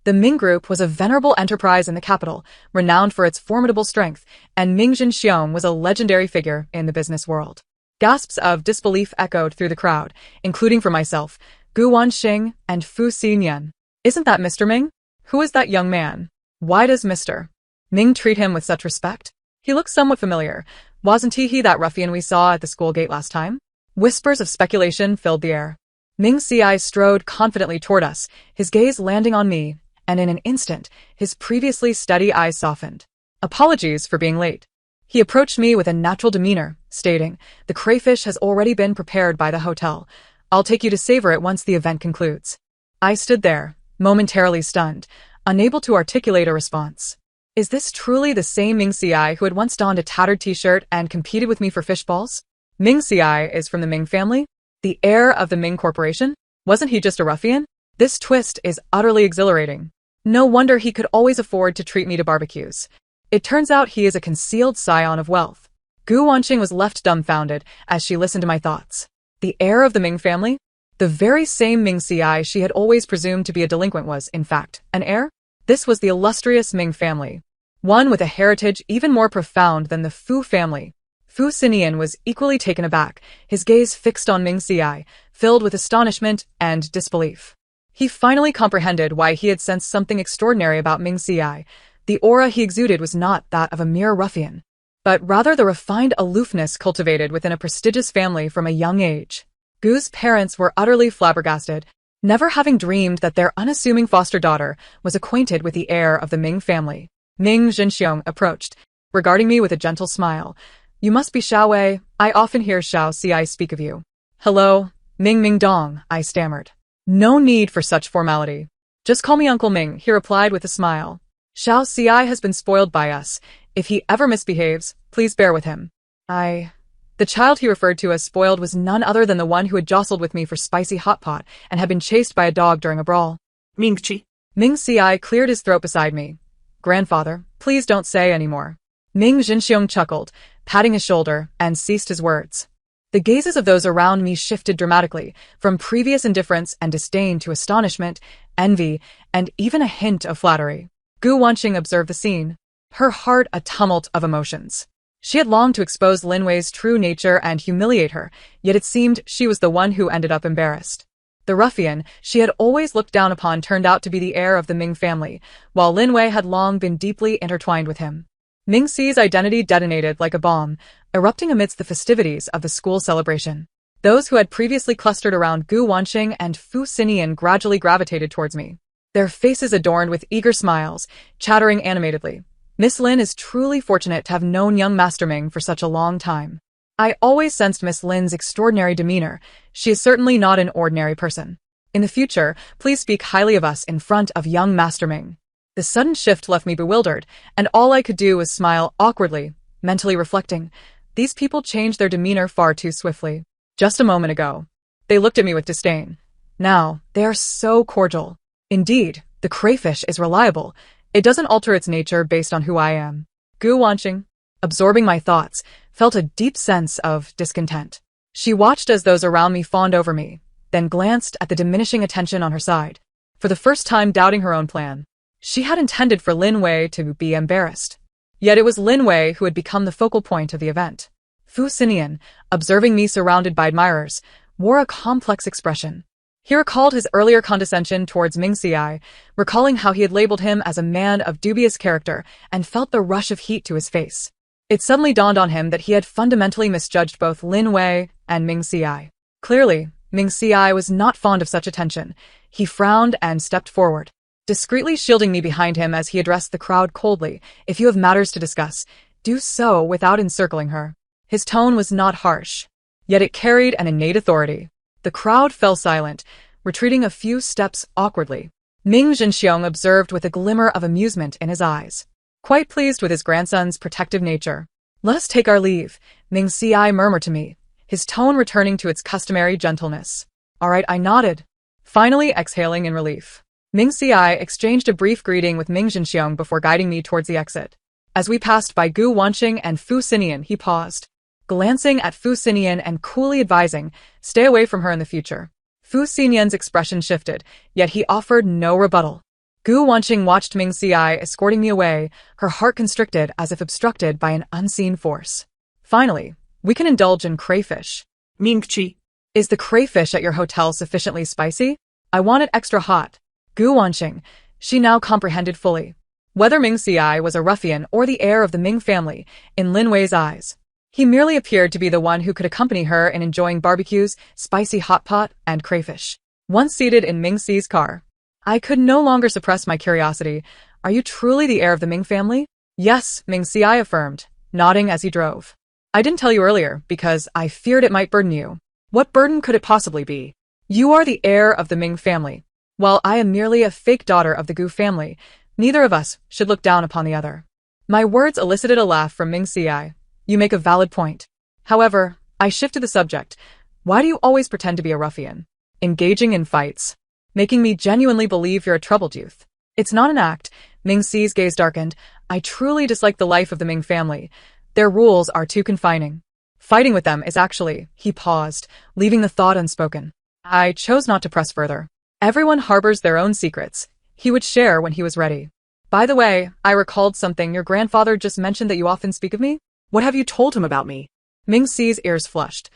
Speaker 1: The Ming Group was a venerable enterprise in the capital, renowned for its formidable strength, and Ming Jinxiong was a legendary figure in the business world. Gasps of disbelief echoed through the crowd, including for myself, Gu Wanxing and Fu Xinyan. Isn't that Mr. Ming? Who is that young man? Why does Mr. Ming treat him with such respect? He looks somewhat familiar. Wasn't he that ruffian we saw at the school gate last time? Whispers of speculation filled the air. Ming Xi strode confidently toward us, his gaze landing on me, and in an instant, his previously steady eyes softened. Apologies for being late. He approached me with a natural demeanor, stating, "The crayfish has already been prepared by the hotel. I'll take you to savor it once the event concludes." I stood there, momentarily stunned, unable to articulate a response. Is this truly the same Ming Xi who had once donned a tattered t-shirt and competed with me for fish balls? Ming Xi is from the Ming family? The heir of the Ming Corporation? Wasn't he just a ruffian? This twist is utterly exhilarating. No wonder he could always afford to treat me to barbecues. It turns out he is a concealed scion of wealth. Gu Wanqing was left dumbfounded as she listened to my thoughts. The heir of the Ming family? The very same Ming Xi she had always presumed to be a delinquent was, in fact, an heir? This was the illustrious Ming family, one with a heritage even more profound than the Fu family. Fu Xinyan was equally taken aback, his gaze fixed on Ming Xi, filled with astonishment and disbelief. He finally comprehended why he had sensed something extraordinary about Ming Xi. The aura he exuded was not that of a mere ruffian, but rather the refined aloofness cultivated within a prestigious family from a young age. Gu's parents were utterly flabbergasted, never having dreamed that their unassuming foster daughter was acquainted with the heir of the Ming family. Ming Jinxiong approached, regarding me with a gentle smile. "You must be Xiao Wei. I often hear Xiao Ci speak of you." "Hello, Ming Dong," I stammered. "No need for such formality. Just call me Uncle Ming," he replied with a smile. "Xiao Ci has been spoiled by us. If he ever misbehaves, please bear with him." The child he referred to as spoiled was none other than the one who had jostled with me for spicy hot pot and had been chased by a dog during a brawl.
Speaker 2: Ming Xi.
Speaker 1: Ming Xi cleared his throat beside me. "Grandfather, please don't say any more." Ming Jinxiong chuckled, patting his shoulder, and ceased his words. The gazes of those around me shifted dramatically, from previous indifference and disdain to astonishment, envy, and even a hint of flattery. Gu Wanqing observed the scene, her heart a tumult of emotions. She had longed to expose Lin Wei's true nature and humiliate her, yet it seemed she was the one who ended up embarrassed. The ruffian she had always looked down upon turned out to be the heir of the Ming family, while Lin Wei had long been deeply intertwined with him. Ming Xi's identity detonated like a bomb, erupting amidst the festivities of the school celebration. Those who had previously clustered around Gu Wanqing and Fu Xinyan gradually gravitated towards me, their faces adorned with eager smiles, chattering animatedly. "Miss Lin is truly fortunate to have known young Master Ming for such a long time. I always sensed Miss Lin's extraordinary demeanor. She is certainly not an ordinary person. In the future, please speak highly of us in front of young Master Ming." The sudden shift left me bewildered, and all I could do was smile awkwardly, mentally reflecting, these people changed their demeanor far too swiftly. Just a moment ago, they looked at me with disdain. Now, they are so cordial. Indeed, the crayfish is reliable. It doesn't alter its nature based on who I am. Gu Wanqing, absorbing my thoughts, felt a deep sense of discontent. She watched as those around me fawned over me, then glanced at the diminishing attention on her side, for the first time doubting her own plan. She had intended for Lin Wei to be embarrassed. Yet it was Lin Wei who had become the focal point of the event. Fu Xinyan, observing me surrounded by admirers, wore a complex expression. He recalled his earlier condescension towards Ming Xi, recalling how he had labeled him as a man of dubious character, and felt the rush of heat to his face. It suddenly dawned on him that he had fundamentally misjudged both Lin Wei and Ming Xi. Clearly, Ming Xi was not fond of such attention. He frowned and stepped forward, discreetly shielding me behind him as he addressed the crowd coldly. "If you have matters to discuss, do so without encircling her." His tone was not harsh, yet it carried an innate authority. The crowd fell silent, retreating a few steps awkwardly. Ming Jinxiong observed with a glimmer of amusement in his eyes, quite pleased with his grandson's protective nature. "Let us take our leave," Ming Xi murmured to me, his tone returning to its customary gentleness. "All right," I nodded, finally exhaling in relief. Ming Xi exchanged a brief greeting with Ming Jinxiong before guiding me towards the exit. As we passed by Gu Wanqing and Fu Xinyan, he paused, glancing at Fu Xinyan and coolly advising, "Stay away from her in the future." Fu Xinyan's expression shifted, yet he offered no rebuttal. Gu Wanqing watched Ming Xiai escorting me away, her heart constricted as if obstructed by an unseen force. Finally, we can indulge in crayfish.
Speaker 2: Mingchi.
Speaker 1: Is the crayfish at your hotel sufficiently spicy? I want it extra hot. Gu Wanqing. She now comprehended fully. Whether Ming Xiai was a ruffian or the heir of the Ming family, in Lin Wei's eyes, he merely appeared to be the one who could accompany her in enjoying barbecues, spicy hot pot, and crayfish. Once seated in Ming Xi's car, I could no longer suppress my curiosity. Are you truly the heir of the Ming family? Yes, Ming Xiai affirmed, nodding as he drove. I didn't tell you earlier because I feared it might burden you. What burden could it possibly be? You are the heir of the Ming family. While I am merely a fake daughter of the Gu family, neither of us should look down upon the other. My words elicited a laugh from Ming Xiai. You make a valid point. However, I shifted the subject. Why do you always pretend to be a ruffian? Engaging in fights. Making me genuinely believe you're a troubled youth. It's not an act. Ming Xi's gaze darkened. I truly dislike the life of the Ming family. Their rules are too confining. Fighting with them is actually, he paused, leaving the thought unspoken. I chose not to press further. Everyone harbors their own secrets. He would share when he was ready. By the way, I recalled something. Your grandfather just mentioned that you often speak of me?
Speaker 2: What have you told him about me?
Speaker 1: Ming Xi's ears flushed.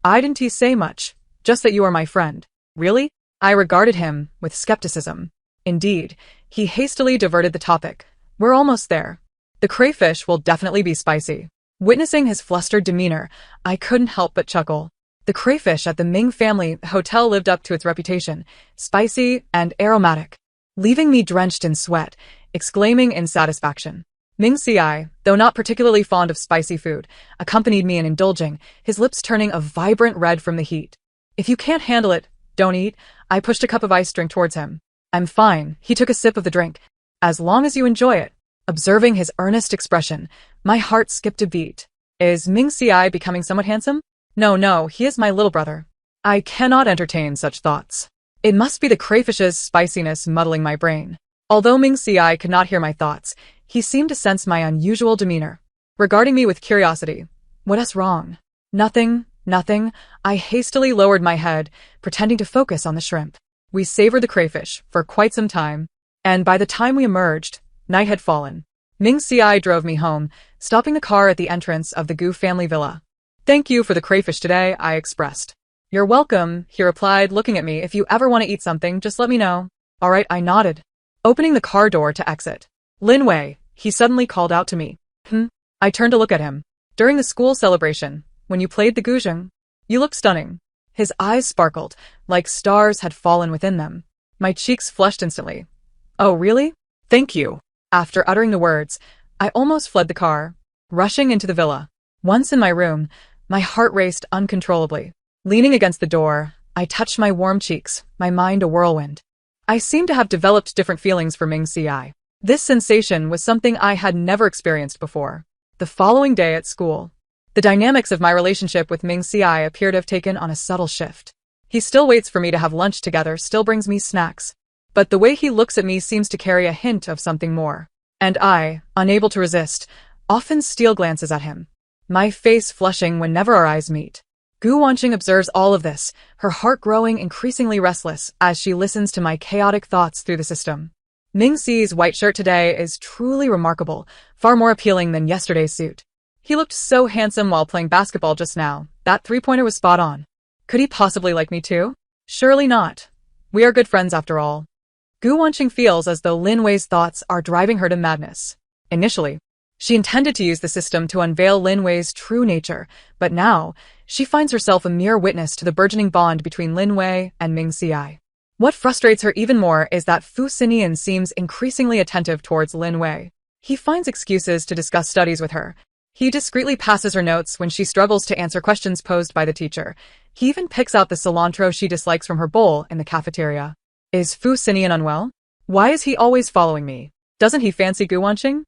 Speaker 1: I didn't say much, just that you are my friend. Really? I regarded him with skepticism. Indeed, he hastily diverted the topic. We're almost there. The crayfish will definitely be spicy. Witnessing his flustered demeanor, I couldn't help but chuckle. The crayfish at the Ming family hotel lived up to its reputation, spicy and aromatic, leaving me drenched in sweat, exclaiming in satisfaction. Ming Xiai, though not particularly fond of spicy food, accompanied me in indulging, his lips turning a vibrant red from the heat. If you can't handle it, don't eat. I pushed a cup of iced drink towards him. I'm fine. He took a sip of the drink. As long as you enjoy it. Observing his earnest expression, my heart skipped a beat. Is Ming Xiai becoming somewhat handsome? No, he is my little brother. I cannot entertain such thoughts. It must be the crayfish's spiciness muddling my brain. Although Ming Xiai could not hear my thoughts, he seemed to sense my unusual demeanor, regarding me with curiosity. What is wrong? Nothing. I hastily lowered my head, pretending to focus on the shrimp. We savored the crayfish for quite some time, and by the time we emerged, night had fallen. Ming Xiai drove me home, stopping the car at the entrance of the Gu family villa. Thank you for the crayfish today, I expressed. You're welcome, he replied, looking at me. If you ever want to eat something, just let me know. All right, I nodded, opening the car door to exit. Lin Wei, he suddenly called out to me. I turned to look at him. During the school celebration, when you played the guzheng, you looked stunning. His eyes sparkled, like stars had fallen within them. My cheeks flushed instantly. Oh, really? Thank you. After uttering the words, I almost fled the car, rushing into the villa. Once in my room, my heart raced uncontrollably. Leaning against the door, I touched my warm cheeks, my mind a whirlwind. I seemed to have developed different feelings for Ming Xiai. This sensation was something I had never experienced before. The following day at school, the dynamics of my relationship with Ming Xiai appear to have taken on a subtle shift. He still waits for me to have lunch together, still brings me snacks. But the way he looks at me seems to carry a hint of something more. And I, unable to resist, often steal glances at him, my face flushing whenever our eyes meet. Gu Wanqing observes all of this, her heart growing increasingly restless as she listens to my chaotic thoughts through the system. Ming Xi's white shirt today is truly remarkable, far more appealing than yesterday's suit. He looked so handsome while playing basketball just now. That three-pointer was spot on. Could he possibly like me too? Surely not. We are good friends after all. Gu Wanqing feels as though Lin Wei's thoughts are driving her to madness. Initially, she intended to use the system to unveil Lin Wei's true nature, but now, she finds herself a mere witness to the burgeoning bond between Lin Wei and Ming Xiai. What frustrates her even more is that Fu Xinian seems increasingly attentive towards Lin Wei. He finds excuses to discuss studies with her. He discreetly passes her notes when she struggles to answer questions posed by the teacher. He even picks out the cilantro she dislikes from her bowl in the cafeteria. Is Fu Xinian unwell? Why is he always following me? Doesn't he fancy Gu Wanqing?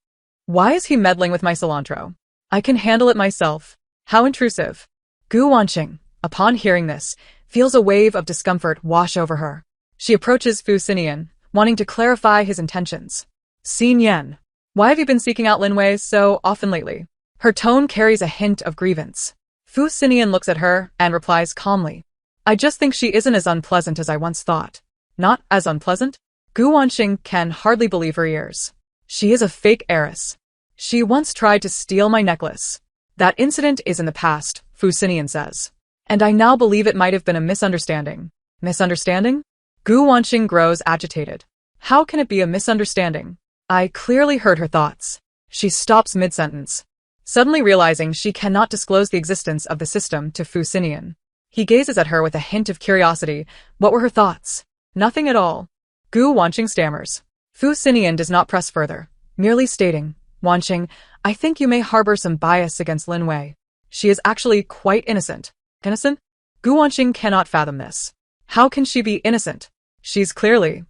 Speaker 1: Why is he meddling with my cilantro? I can handle it myself. How intrusive. Gu Wanqing, upon hearing this, feels a wave of discomfort wash over her. She approaches Fu Xinian, wanting to clarify his intentions. Xin Yan, why have you been seeking out Lin Wei so often lately? Her tone carries a hint of grievance. Fu Xinian looks at her and replies calmly. I just think she isn't as unpleasant as I once thought. Not as unpleasant? Gu Gu Wanqing can hardly believe her ears. She is a fake heiress. She once tried to steal my necklace. That incident is in the past, Fu Xinian says. And I now believe it might have been a misunderstanding. Misunderstanding? Gu Wanqing grows agitated. How can it be a misunderstanding? I clearly heard her thoughts. She stops mid-sentence, suddenly realizing she cannot disclose the existence of the system to Fu Xinian. He gazes at her with a hint of curiosity. What were her thoughts? Nothing at all. Gu Wanqing stammers. Fu Xinian does not press further, merely stating, Wanqing, I think you may harbor some bias against Lin Wei. She is actually quite innocent. Innocent? Gu Wanqing cannot fathom this. How can she be innocent? She's clearly...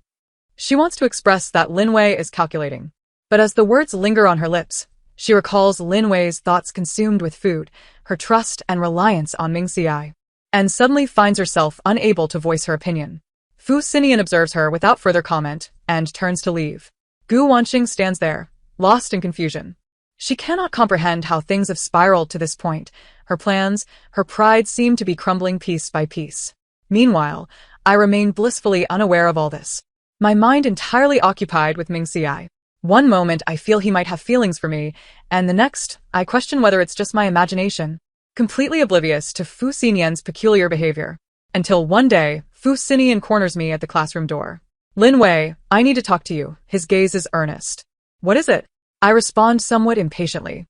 Speaker 1: She wants to express that Lin Wei is calculating. But as the words linger on her lips, she recalls Lin Wei's thoughts consumed with food, her trust and reliance on Ming Xi, and suddenly finds herself unable to voice her opinion. Fu Xinian observes her without further comment and turns to leave. Gu Wanqing stands there, lost in confusion. She cannot comprehend how things have spiraled to this point. Her plans, her pride seem to be crumbling piece by piece. Meanwhile, I remain blissfully unaware of all this. My mind entirely occupied with Ming Xi. One moment I feel he might have feelings for me, and the next, I question whether it's just my imagination. Completely oblivious to Fu Xinian's peculiar behavior. Until one day, Fu Xinian corners me at the classroom door. Lin Wei, I need to talk to you. His gaze is earnest. What is it? I respond somewhat impatiently.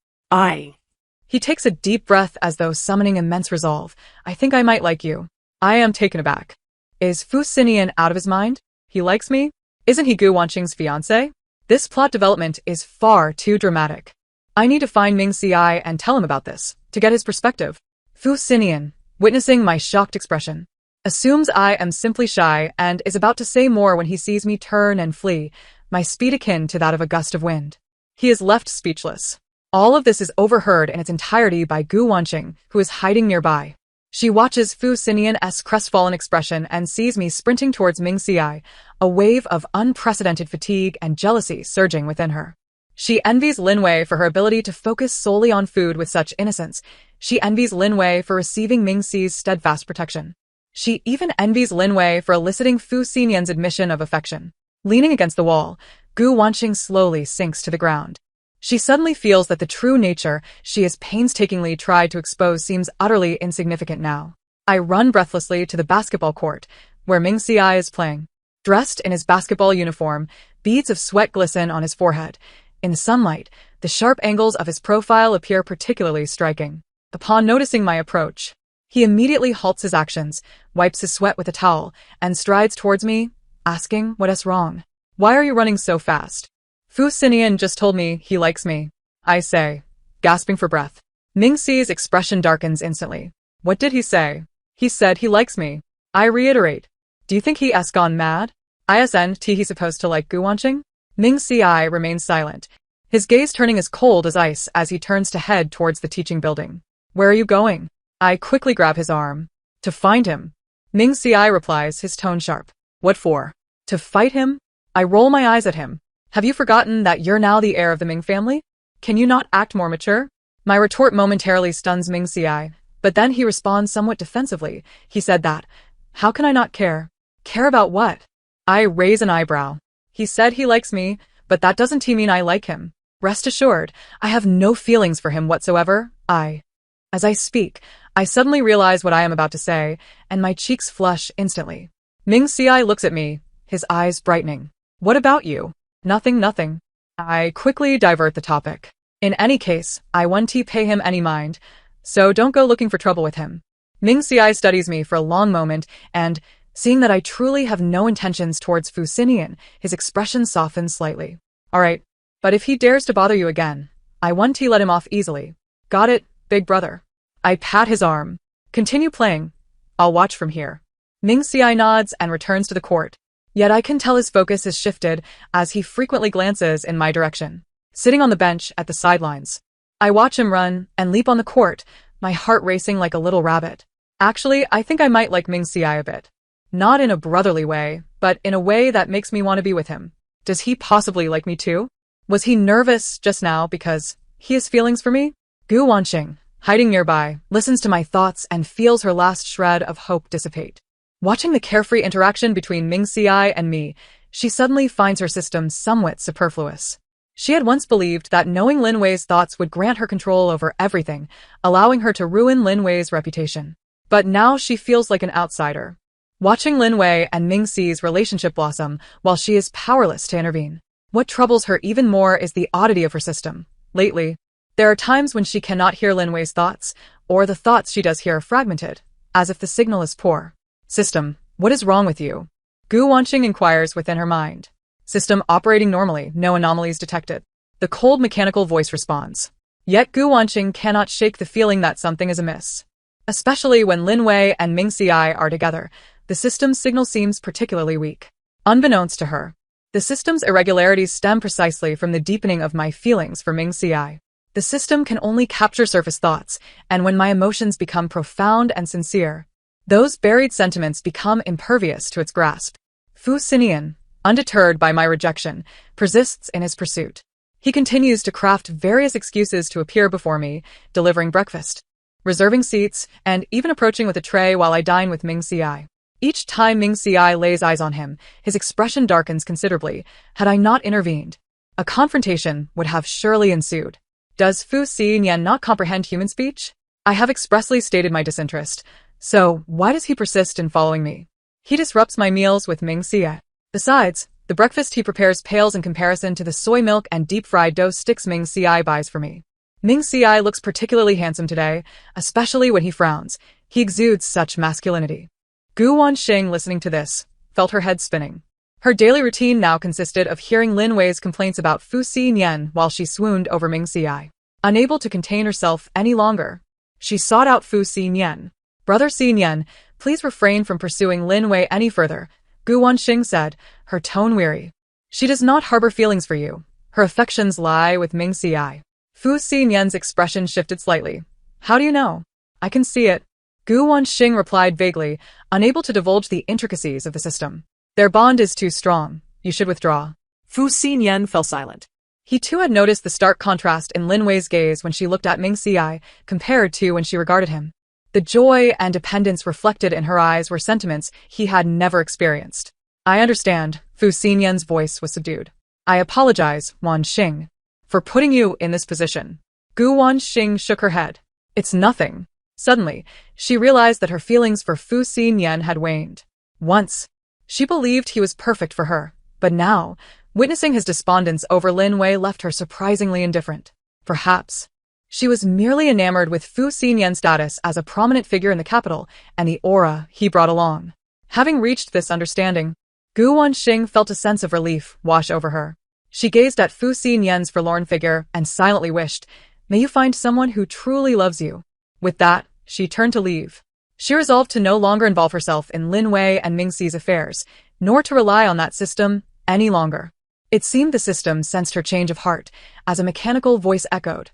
Speaker 1: He takes a deep breath as though summoning immense resolve. I think I might like you. I am taken aback. Is Fu Xinian out of his mind? He likes me? Isn't he Gu Wanqing's fiancé? This plot development is far too dramatic. I need to find Ming Xi and tell him about this, to get his perspective. Fu Xinian, witnessing my shocked expression, assumes I am simply shy and is about to say more when he sees me turn and flee, my speed akin to that of a gust of wind. He is left speechless. All of this is overheard in its entirety by Gu Wanqing, who is hiding nearby. She watches Fu Xinian's crestfallen expression and sees me sprinting towards Ming Xi, a wave of unprecedented fatigue and jealousy surging within her. She envies Lin Wei for her ability to focus solely on food with such innocence. She envies Lin Wei for receiving Ming Xi's steadfast protection. She even envies Lin Wei for eliciting Fu Xinian's admission of affection. Leaning against the wall, Gu Wanqing slowly sinks to the ground. She suddenly feels that the true nature she has painstakingly tried to expose seems utterly insignificant now. I run breathlessly to the basketball court, where Ming Xi is playing. Dressed in his basketball uniform, beads of sweat glisten on his forehead. In the sunlight, the sharp angles of his profile appear particularly striking. Upon noticing my approach, he immediately halts his actions, wipes his sweat with a towel, and strides towards me, asking what's wrong. Why are you running so fast? Fu Xinian just told me he likes me, I say, gasping for breath. Ming Xi's expression darkens instantly. What did he say? He said he likes me. I reiterate. Do you think he has gone mad? Isn't he supposed to like Gu Wanqing? Ming Xi remains silent, his gaze turning as cold as ice as he turns to head towards the teaching building. Where are you going? I quickly grab his arm. To find him. Ming Xi replies, his tone sharp. What for? To fight him? I roll my eyes at him. Have you forgotten that you're now the heir of the Ming family? Can you not act more mature? My retort momentarily stuns Ming Xi, but then he responds somewhat defensively. He said that. How can I not care? Care about what? I raise an eyebrow. He said he likes me, but that doesn't mean I like him. Rest assured, I have no feelings for him whatsoever. As I speak, I suddenly realize what I am about to say, and my cheeks flush instantly. Ming Xi looks at me, his eyes brightening. What about you? Nothing. I quickly divert the topic. In any case, I won't pay him any mind, so don't go looking for trouble with him. Ming Xi studies me for a long moment, and, seeing that I truly have no intentions towards Fu Xinian, his expression softens slightly. Alright, but if he dares to bother you again, I won't let him off easily. Got it, big brother. I pat his arm. Continue playing. I'll watch from here. Ming Xi nods and returns to the court. Yet I can tell his focus has shifted as he frequently glances in my direction. Sitting on the bench at the sidelines, I watch him run and leap on the court, my heart racing like a little rabbit. Actually, I think I might like Ming Xi a bit. Not in a brotherly way, but in a way that makes me want to be with him. Does he possibly like me too? Was he nervous just now because he has feelings for me? Gu Wanqing, hiding nearby, listens to my thoughts and feels her last shred of hope dissipate. Watching the carefree interaction between Ming Xi and me, she suddenly finds her system somewhat superfluous. She had once believed that knowing Lin Wei's thoughts would grant her control over everything, allowing her to ruin Lin Wei's reputation. But now she feels like an outsider, watching Lin Wei and Ming Xi's relationship blossom while she is powerless to intervene. What troubles her even more is the oddity of her system. Lately, there are times when she cannot hear Lin Wei's thoughts, or the thoughts she does hear are fragmented, as if the signal is poor. System, what is wrong with you? Gu Wanqing inquires within her mind. System operating normally, no anomalies detected. The cold mechanical voice responds. Yet Gu Wanqing cannot shake the feeling that something is amiss. Especially when Lin Wei and Ming Xi are together, the system's signal seems particularly weak. Unbeknownst to her, the system's irregularities stem precisely from the deepening of my feelings for Ming Xi. The system can only capture surface thoughts, and when my emotions become profound and sincere, those buried sentiments become impervious to its grasp. Fu Xinian, undeterred by my rejection, persists in his pursuit. He continues to craft various excuses to appear before me, delivering breakfast, reserving seats, and even approaching with a tray while I dine with Ming Xi. Each time Ming Xi lays eyes on him, his expression darkens considerably. Had I not intervened, a confrontation would have surely ensued. Does Fu Xinian not comprehend human speech? I have expressly stated my disinterest, so why does he persist in following me? He disrupts my meals with Ming Xi. Besides, the breakfast he prepares pales in comparison to the soy milk and deep-fried dough sticks Ming Xi buys for me. Ming Xi looks particularly handsome today, especially when he frowns. He exudes such masculinity. Gu Wanqing, listening to this, felt her head spinning. Her daily routine now consisted of hearing Lin Wei's complaints about Fu Xinian while she swooned over Ming Xi. Unable to contain herself any longer, she sought out Fu Xinian. Brother Xinian, please refrain from pursuing Lin Wei any further, Gu Wanqing said, her tone weary. She does not harbor feelings for you. Her affections lie with Ming Xi. Fu Xinian's expression shifted slightly. How do you know? I can see it. Gu Wanqing replied vaguely, unable to divulge the intricacies of the system. Their bond is too strong. You should withdraw.
Speaker 2: Fu Xinian fell silent.
Speaker 1: He too had noticed the stark contrast in Lin Wei's gaze when she looked at Ming Xi compared to when she regarded him. The joy and dependence reflected in her eyes were sentiments he had never experienced. I understand, Fu Xinian's voice was subdued. I apologize, Wanqing, for putting you in this position. Gu Wanqing shook her head. It's nothing. Suddenly, she realized that her feelings for Fu Xinian had waned. Once, she believed he was perfect for her, but now, witnessing his despondence over Lin Wei left her surprisingly indifferent. Perhaps she was merely enamored with Fu Xinian's status as a prominent figure in the capital and the aura he brought along. Having reached this understanding, Gu Wanqing felt a sense of relief wash over her. She gazed at Fu Xinian's forlorn figure and silently wished, "May you find someone who truly loves you." With that, she turned to leave. She resolved to no longer involve herself in Lin Wei and Ming Xi's affairs, nor to rely on that system any longer. It seemed the system sensed her change of heart, as a mechanical voice echoed.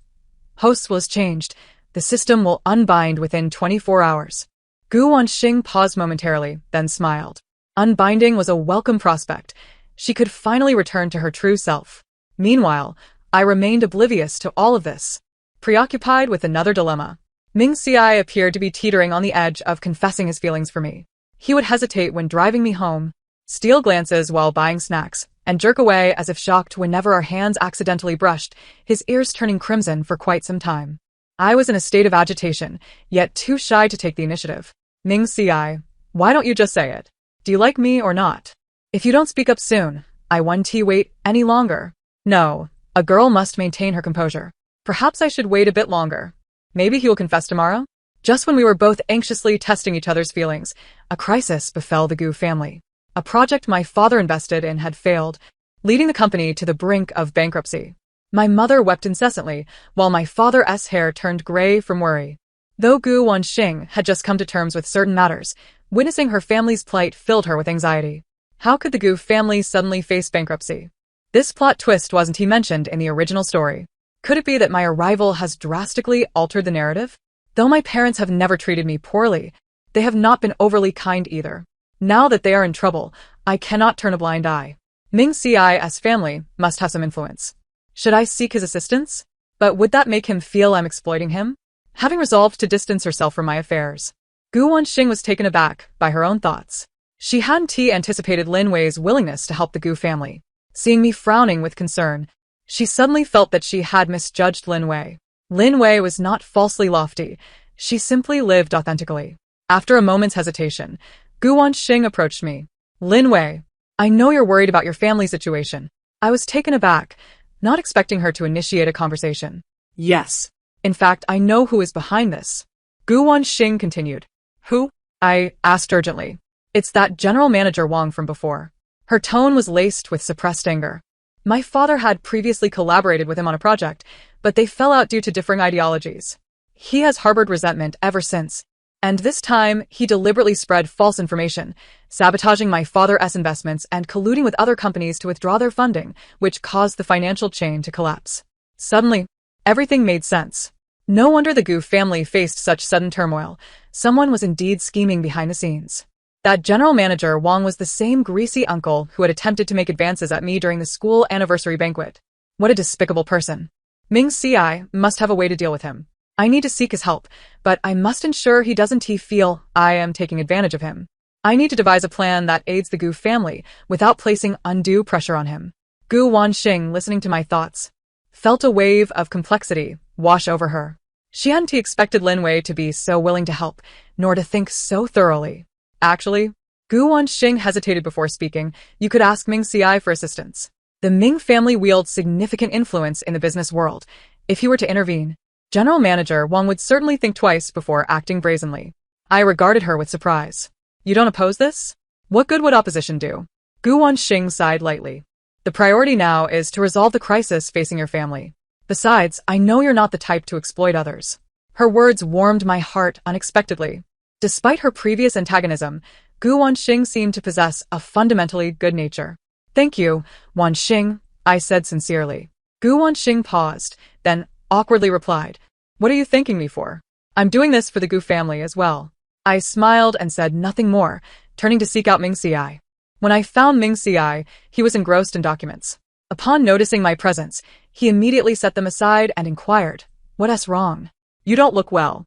Speaker 1: Host was changed. The system will unbind within 24 hours. Gu Wanqing paused momentarily, then smiled. Unbinding was a welcome prospect. She could finally return to her true self. Meanwhile, I remained oblivious to all of this, preoccupied with another dilemma. Ming Xi appeared to be teetering on the edge of confessing his feelings for me. He would hesitate when driving me home, steal glances while buying snacks, and jerk away as if shocked whenever our hands accidentally brushed, his ears turning crimson for quite some time. I was in a state of agitation, yet too shy to take the initiative. Ming Xi, why don't you just say it? Do you like me or not? If you don't speak up soon, I won't wait any longer. No, a girl must maintain her composure. Perhaps I should wait a bit longer. Maybe he will confess tomorrow? Just when we were both anxiously testing each other's feelings, a crisis befell the Gu family. A project my father invested in had failed, leading the company to the brink of bankruptcy. My mother wept incessantly, while my father's hair turned gray from worry. Though Gu Wanqing had just come to terms with certain matters, witnessing her family's plight filled her with anxiety. How could the Gu family suddenly face bankruptcy? This plot twist wasn't he mentioned in the original story. Could it be that my arrival has drastically altered the narrative? Though my parents have never treated me poorly, they have not been overly kind either. Now that they are in trouble, I cannot turn a blind eye. Ming Xi's family must have some influence. Should I seek his assistance? But would that make him feel I'm exploiting him? Having resolved to distance herself from my affairs, Gu Wanqing was taken aback by her own thoughts. She hadn't anticipated Lin Wei's willingness to help the Gu family. Seeing me frowning with concern, she suddenly felt that she had misjudged Lin Wei. Lin Wei was not falsely lofty. She simply lived authentically. After a moment's hesitation, Gu Wanxing approached me. Lin Wei, I know you're worried about your family situation. I was taken aback, not expecting her to initiate a conversation.
Speaker 2: Yes.
Speaker 1: In fact, I know who is behind this. Gu Wanxing continued.
Speaker 2: Who?
Speaker 1: I asked urgently. It's that general manager Wang from before. Her tone was laced with suppressed anger. My father had previously collaborated with him on a project, but they fell out due to differing ideologies. He has harbored resentment ever since, and this time he deliberately spread false information, sabotaging my father's investments and colluding with other companies to withdraw their funding, which caused the financial chain to collapse. Suddenly, everything made sense. No wonder the Gu family faced such sudden turmoil. Someone was indeed scheming behind the scenes. That general manager Wang was the same greasy uncle who had attempted to make advances at me during the school anniversary banquet. What a despicable person. Ming Ci must have a way to deal with him. I need to seek his help, but I must ensure he doesn't feel I am taking advantage of him. I need to devise a plan that aids the Gu family without placing undue pressure on him. Gu Wanxing, listening to my thoughts, felt a wave of complexity wash over her. She hadn't expected Lin Wei to be so willing to help, nor to think so thoroughly. Actually, Gu Wanxing hesitated before speaking. You could ask Ming Ci for assistance. The Ming family wields significant influence in the business world. If he were to intervene, General Manager Wang would certainly think twice before acting brazenly. I regarded her with surprise. You don't oppose this? What good would opposition do? Gu Wanxing sighed lightly. The priority now is to resolve the crisis facing your family. Besides, I know you're not the type to exploit others. Her words warmed my heart unexpectedly. Despite her previous antagonism, Gu Wanxing seemed to possess a fundamentally good nature. Thank you, Wanxing, I said sincerely. Gu Wanxing paused, then awkwardly replied, What are you thanking me for? I'm doing this for the Gu family as well. I smiled and said nothing more, turning to seek out Ming Ci. When I found Ming Ci, he was engrossed in documents. Upon noticing my presence, he immediately set them aside and inquired, What's wrong? You don't look well.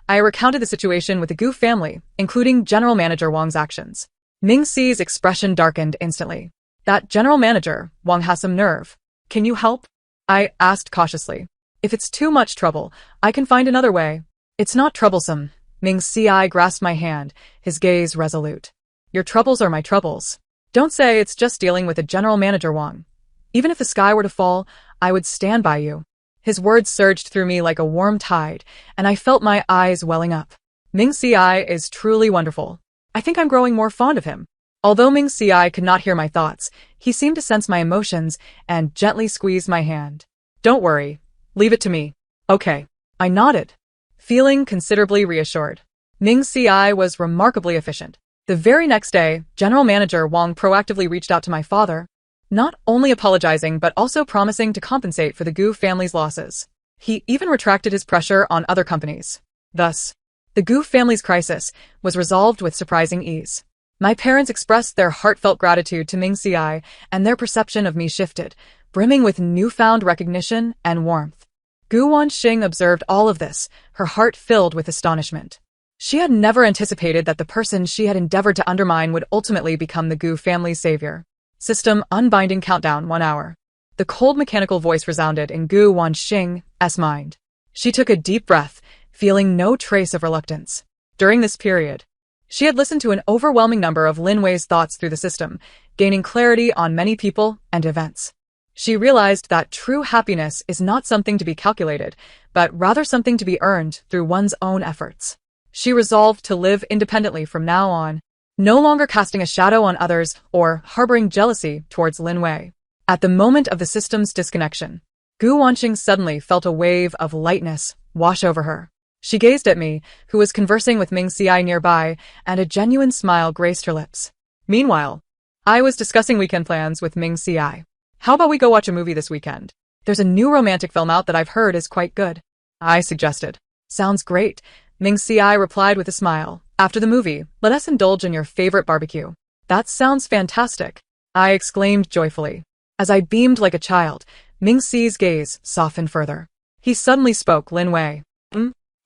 Speaker 1: I recounted the situation with the Gu family, including General Manager Wang's actions. Ming Ci's expression darkened instantly. That General Manager, Wang, has some nerve. Can you help? I asked cautiously. If it's too much trouble, I can find another way. It's not troublesome. Ming Ci grasped my hand, his gaze resolute. Your troubles are my troubles. Don't say it's just dealing with a General Manager Wang. Even if the sky were to fall, I would stand by you. His words surged through me like a warm tide, and I felt my eyes welling up. Ming Ci is truly wonderful. I think I'm growing more fond of him. Although Ming Ci could not hear my thoughts, he seemed to sense my emotions and gently squeezed my hand. Don't worry. Leave it to me. Okay. I nodded, feeling considerably reassured. Ming Ci was remarkably efficient. The very next day, General Manager Wang proactively reached out to my father, not only apologizing but also promising to compensate for the Gu family's losses. He even retracted his pressure on other companies. Thus, the Gu family's crisis was resolved with surprising ease. My parents expressed their heartfelt gratitude to Ming Ci, and their perception of me shifted, brimming with newfound recognition and warmth. Gu Wanxing observed all of this, her heart filled with astonishment. She had never anticipated that the person she had endeavored to undermine would ultimately become the Gu family's savior. System unbinding countdown 1 hour. The cold mechanical voice resounded in Gu Wanxing's mind. She took a deep breath, feeling no trace of reluctance. During this period, she had listened to an overwhelming number of Lin Wei's thoughts through the system, gaining clarity on many people and events. She realized that true happiness is not something to be calculated, but rather something to be earned through one's own efforts. She resolved to live independently from now on, no longer casting a shadow on others or harboring jealousy towards Lin Wei. At the moment of the system's disconnection, Gu Wanxing suddenly felt a wave of lightness wash over her. She gazed at me, who was conversing with Ming Ci nearby, and a genuine smile graced her lips. Meanwhile, I was discussing weekend plans with Ming Ci. How about we go watch a movie this weekend? There's a new romantic film out that I've heard is quite good. I suggested. Sounds great, Ming Ci replied with a smile. After the movie, let us indulge in your favorite barbecue. That sounds fantastic, I exclaimed joyfully. As I beamed like a child, Ming Ci's gaze softened further. He suddenly spoke Lin Wei.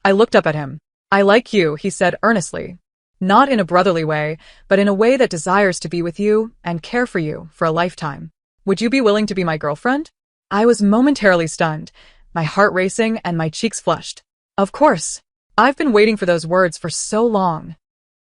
Speaker 1: I looked up at him. I like you, he said earnestly. Not in a brotherly way, but in a way that desires to be with you and care for you for a lifetime. Would you be willing to be my girlfriend? I was momentarily stunned, my heart racing and my cheeks flushed. Of course. I've been waiting for those words for so long.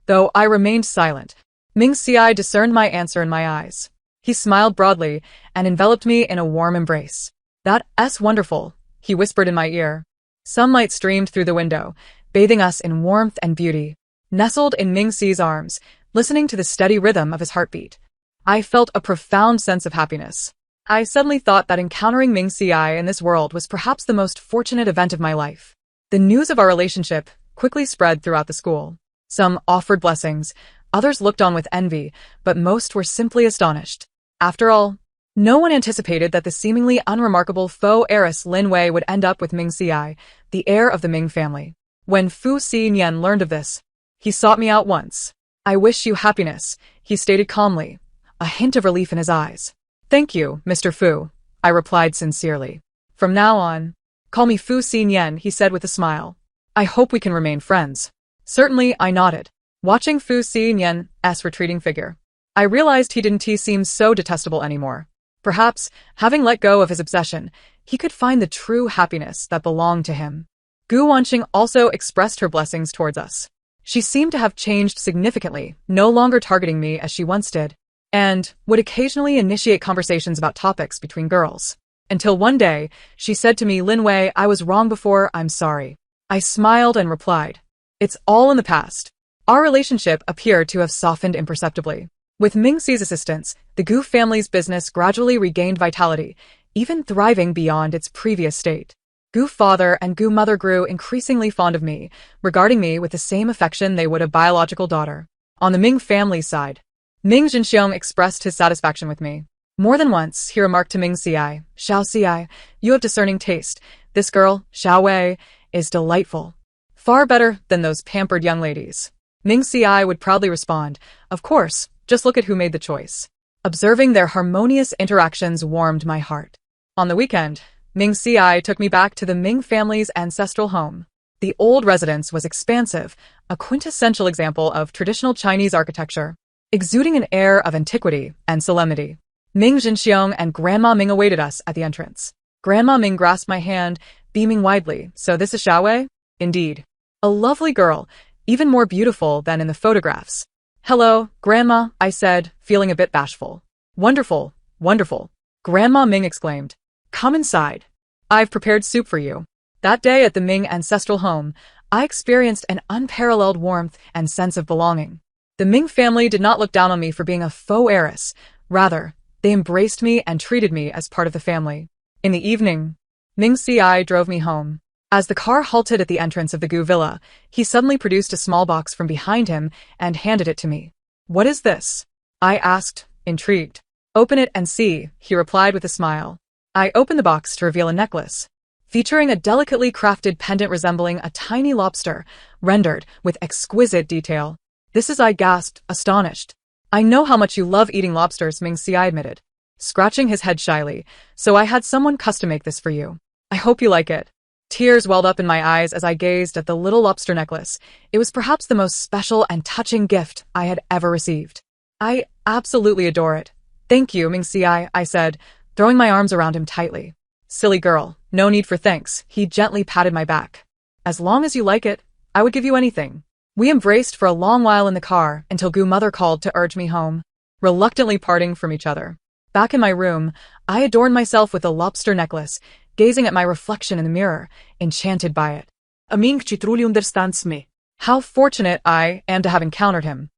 Speaker 1: Though I remained silent, Ming Xiai discerned my answer in my eyes. He smiled broadly and enveloped me in a warm embrace. That's wonderful, he whispered in my ear. Sunlight streamed through the window, bathing us in warmth and beauty. Nestled in Ming Xi's arms, listening to the steady rhythm of his heartbeat, I felt a profound sense of happiness. I suddenly thought that encountering Ming Xiai in this world was perhaps the most fortunate event of my life. The news of our relationship quickly spread throughout the school. Some offered blessings, others looked on with envy, but most were simply astonished. After all, no one anticipated that the seemingly unremarkable faux heiress Lin Wei would end up with Ming Xiai, the heir of the Ming family. When Fu Xinyan learned of this, he sought me out once. I wish you happiness, he stated calmly, a hint of relief in his eyes. Thank you, Mr. Fu, I replied sincerely. From now on, call me Fu Xinyan, he said with a smile. I hope we can remain friends. Certainly, I nodded, watching Fu Xinyan's retreating figure. I realized he didn't seem so detestable anymore. Perhaps, having let go of his obsession, he could find the true happiness that belonged to him. Gu Wanqing also expressed her blessings towards us. She seemed to have changed significantly, no longer targeting me as she once did, and would occasionally initiate conversations about topics between girls. Until one day, she said to me, Lin Wei, I was wrong before, I'm sorry. I smiled and replied, it's all in the past. Our relationship appeared to have softened imperceptibly. With Ming Xi's assistance, the Gu family's business gradually regained vitality, even thriving beyond its previous state. Gu father and Gu mother grew increasingly fond of me, regarding me with the same affection they would a biological daughter. On the Ming family side, Ming Zhenxiong expressed his satisfaction with me. More than once, he remarked to Ming Xiai, Xiao Xiai, you have discerning taste. This girl, Xiao Wei, is delightful. Far better than those pampered young ladies. Ming Xiai would proudly respond, of course, just look at who made the choice. Observing their harmonious interactions warmed my heart. On the weekend, Ming Xiai took me back to the Ming family's ancestral home. The old residence was expansive, a quintessential example of traditional Chinese architecture, exuding an air of antiquity and solemnity. Ming Zhenxiong and Grandma Ming awaited us at the entrance. Grandma Ming grasped my hand, beaming widely. So this is Xiao Wei? Indeed. A lovely girl, even more beautiful than in the photographs. Hello, Grandma, I said, feeling a bit bashful. Wonderful, wonderful, Grandma Ming exclaimed. Come inside. I've prepared soup for you. That day at the Ming ancestral home, I experienced an unparalleled warmth and sense of belonging. The Ming family did not look down on me for being a faux heiress. Rather, they embraced me and treated me as part of the family. In the evening, Ming Xiai drove me home. As the car halted at the entrance of the Gu villa, he suddenly produced a small box from behind him and handed it to me. What is this? I asked, intrigued. Open it and see, he replied with a smile. I opened the box to reveal a necklace, featuring a delicately crafted pendant resembling a tiny lobster, rendered with exquisite detail. This is, I gasped, astonished. I know how much you love eating lobsters, Ming Xiai admitted, scratching his head shyly, so I had someone custom make this for you. I hope you like it. Tears welled up in my eyes as I gazed at the little lobster necklace. It was perhaps the most special and touching gift I had ever received. I absolutely adore it. Thank you, Ming Xiai, I said, throwing my arms around him tightly. Silly girl, no need for thanks, he gently patted my back. As long as you like it, I would give you anything. We embraced for a long while in the car until Gu mother called to urge me home, reluctantly parting from each other. Back in my room, I adorned myself with a lobster necklace, gazing at my reflection in the mirror, enchanted by it. Ming Chi truly understands me. How fortunate I am to have encountered him.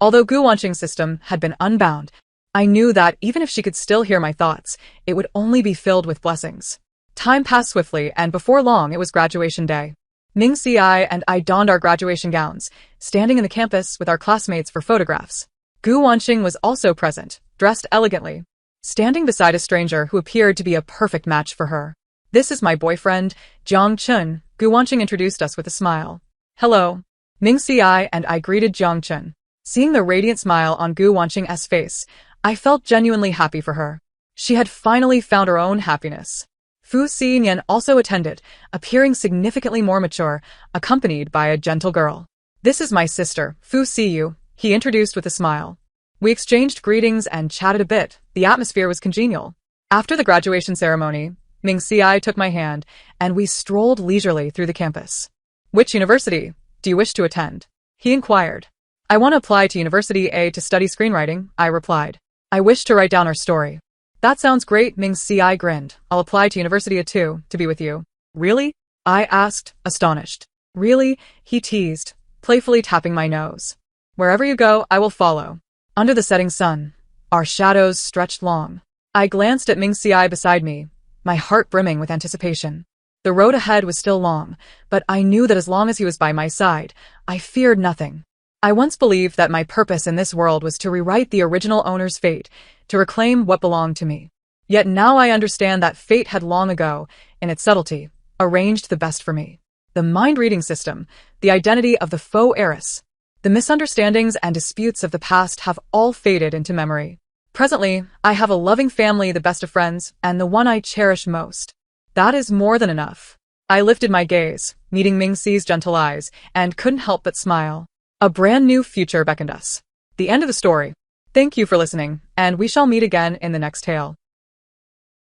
Speaker 1: Although Gu Wanqing's system had been unbound, I knew that even if she could still hear my thoughts, it would only be filled with blessings. Time passed swiftly, and before long it was graduation day. Ming Xiai and I donned our graduation gowns, standing in the campus with our classmates for photographs. Gu Wanqing was also present, dressed elegantly, standing beside a stranger who appeared to be a perfect match for her. This is my boyfriend, Jiang Chun, Gu Wanqing introduced us with a smile. Hello. Ming Xiai and I greeted Jiang Chun. Seeing the radiant smile on Gu Wanqing's face, I felt genuinely happy for her. She had finally found her own happiness. Fu Xinyan also attended, appearing significantly more mature, accompanied by a gentle girl. This is my sister, Fu Siyu, he introduced with a smile. We exchanged greetings and chatted a bit. The atmosphere was congenial. After the graduation ceremony, Ming Xi took my hand, and we strolled leisurely through the campus. Which university do you wish to attend? He inquired. I want to apply to University A to study screenwriting, I replied. I wish to write down our story. That sounds great, Ming Xi grinned. I'll apply to University A too, to be with you. Really? I asked, astonished. Really? He teased, playfully tapping my nose. Wherever you go, I will follow. Under the setting sun, our shadows stretched long. I glanced at Ming Xi beside me, my heart brimming with anticipation. The road ahead was still long, but I knew that as long as he was by my side, I feared nothing. I once believed that my purpose in this world was to rewrite the original owner's fate, to reclaim what belonged to me. Yet now I understand that fate had long ago, in its subtlety, arranged the best for me. The mind-reading system, the identity of the faux heiress, the misunderstandings and disputes of the past have all faded into memory. Presently, I have a loving family, the best of friends, and the one I cherish most. That is more than enough. I lifted my gaze, meeting Ming Xi's gentle eyes, and couldn't help but smile. A brand new future beckoned us. The end of the story. Thank you for listening, and we shall meet again in the next tale.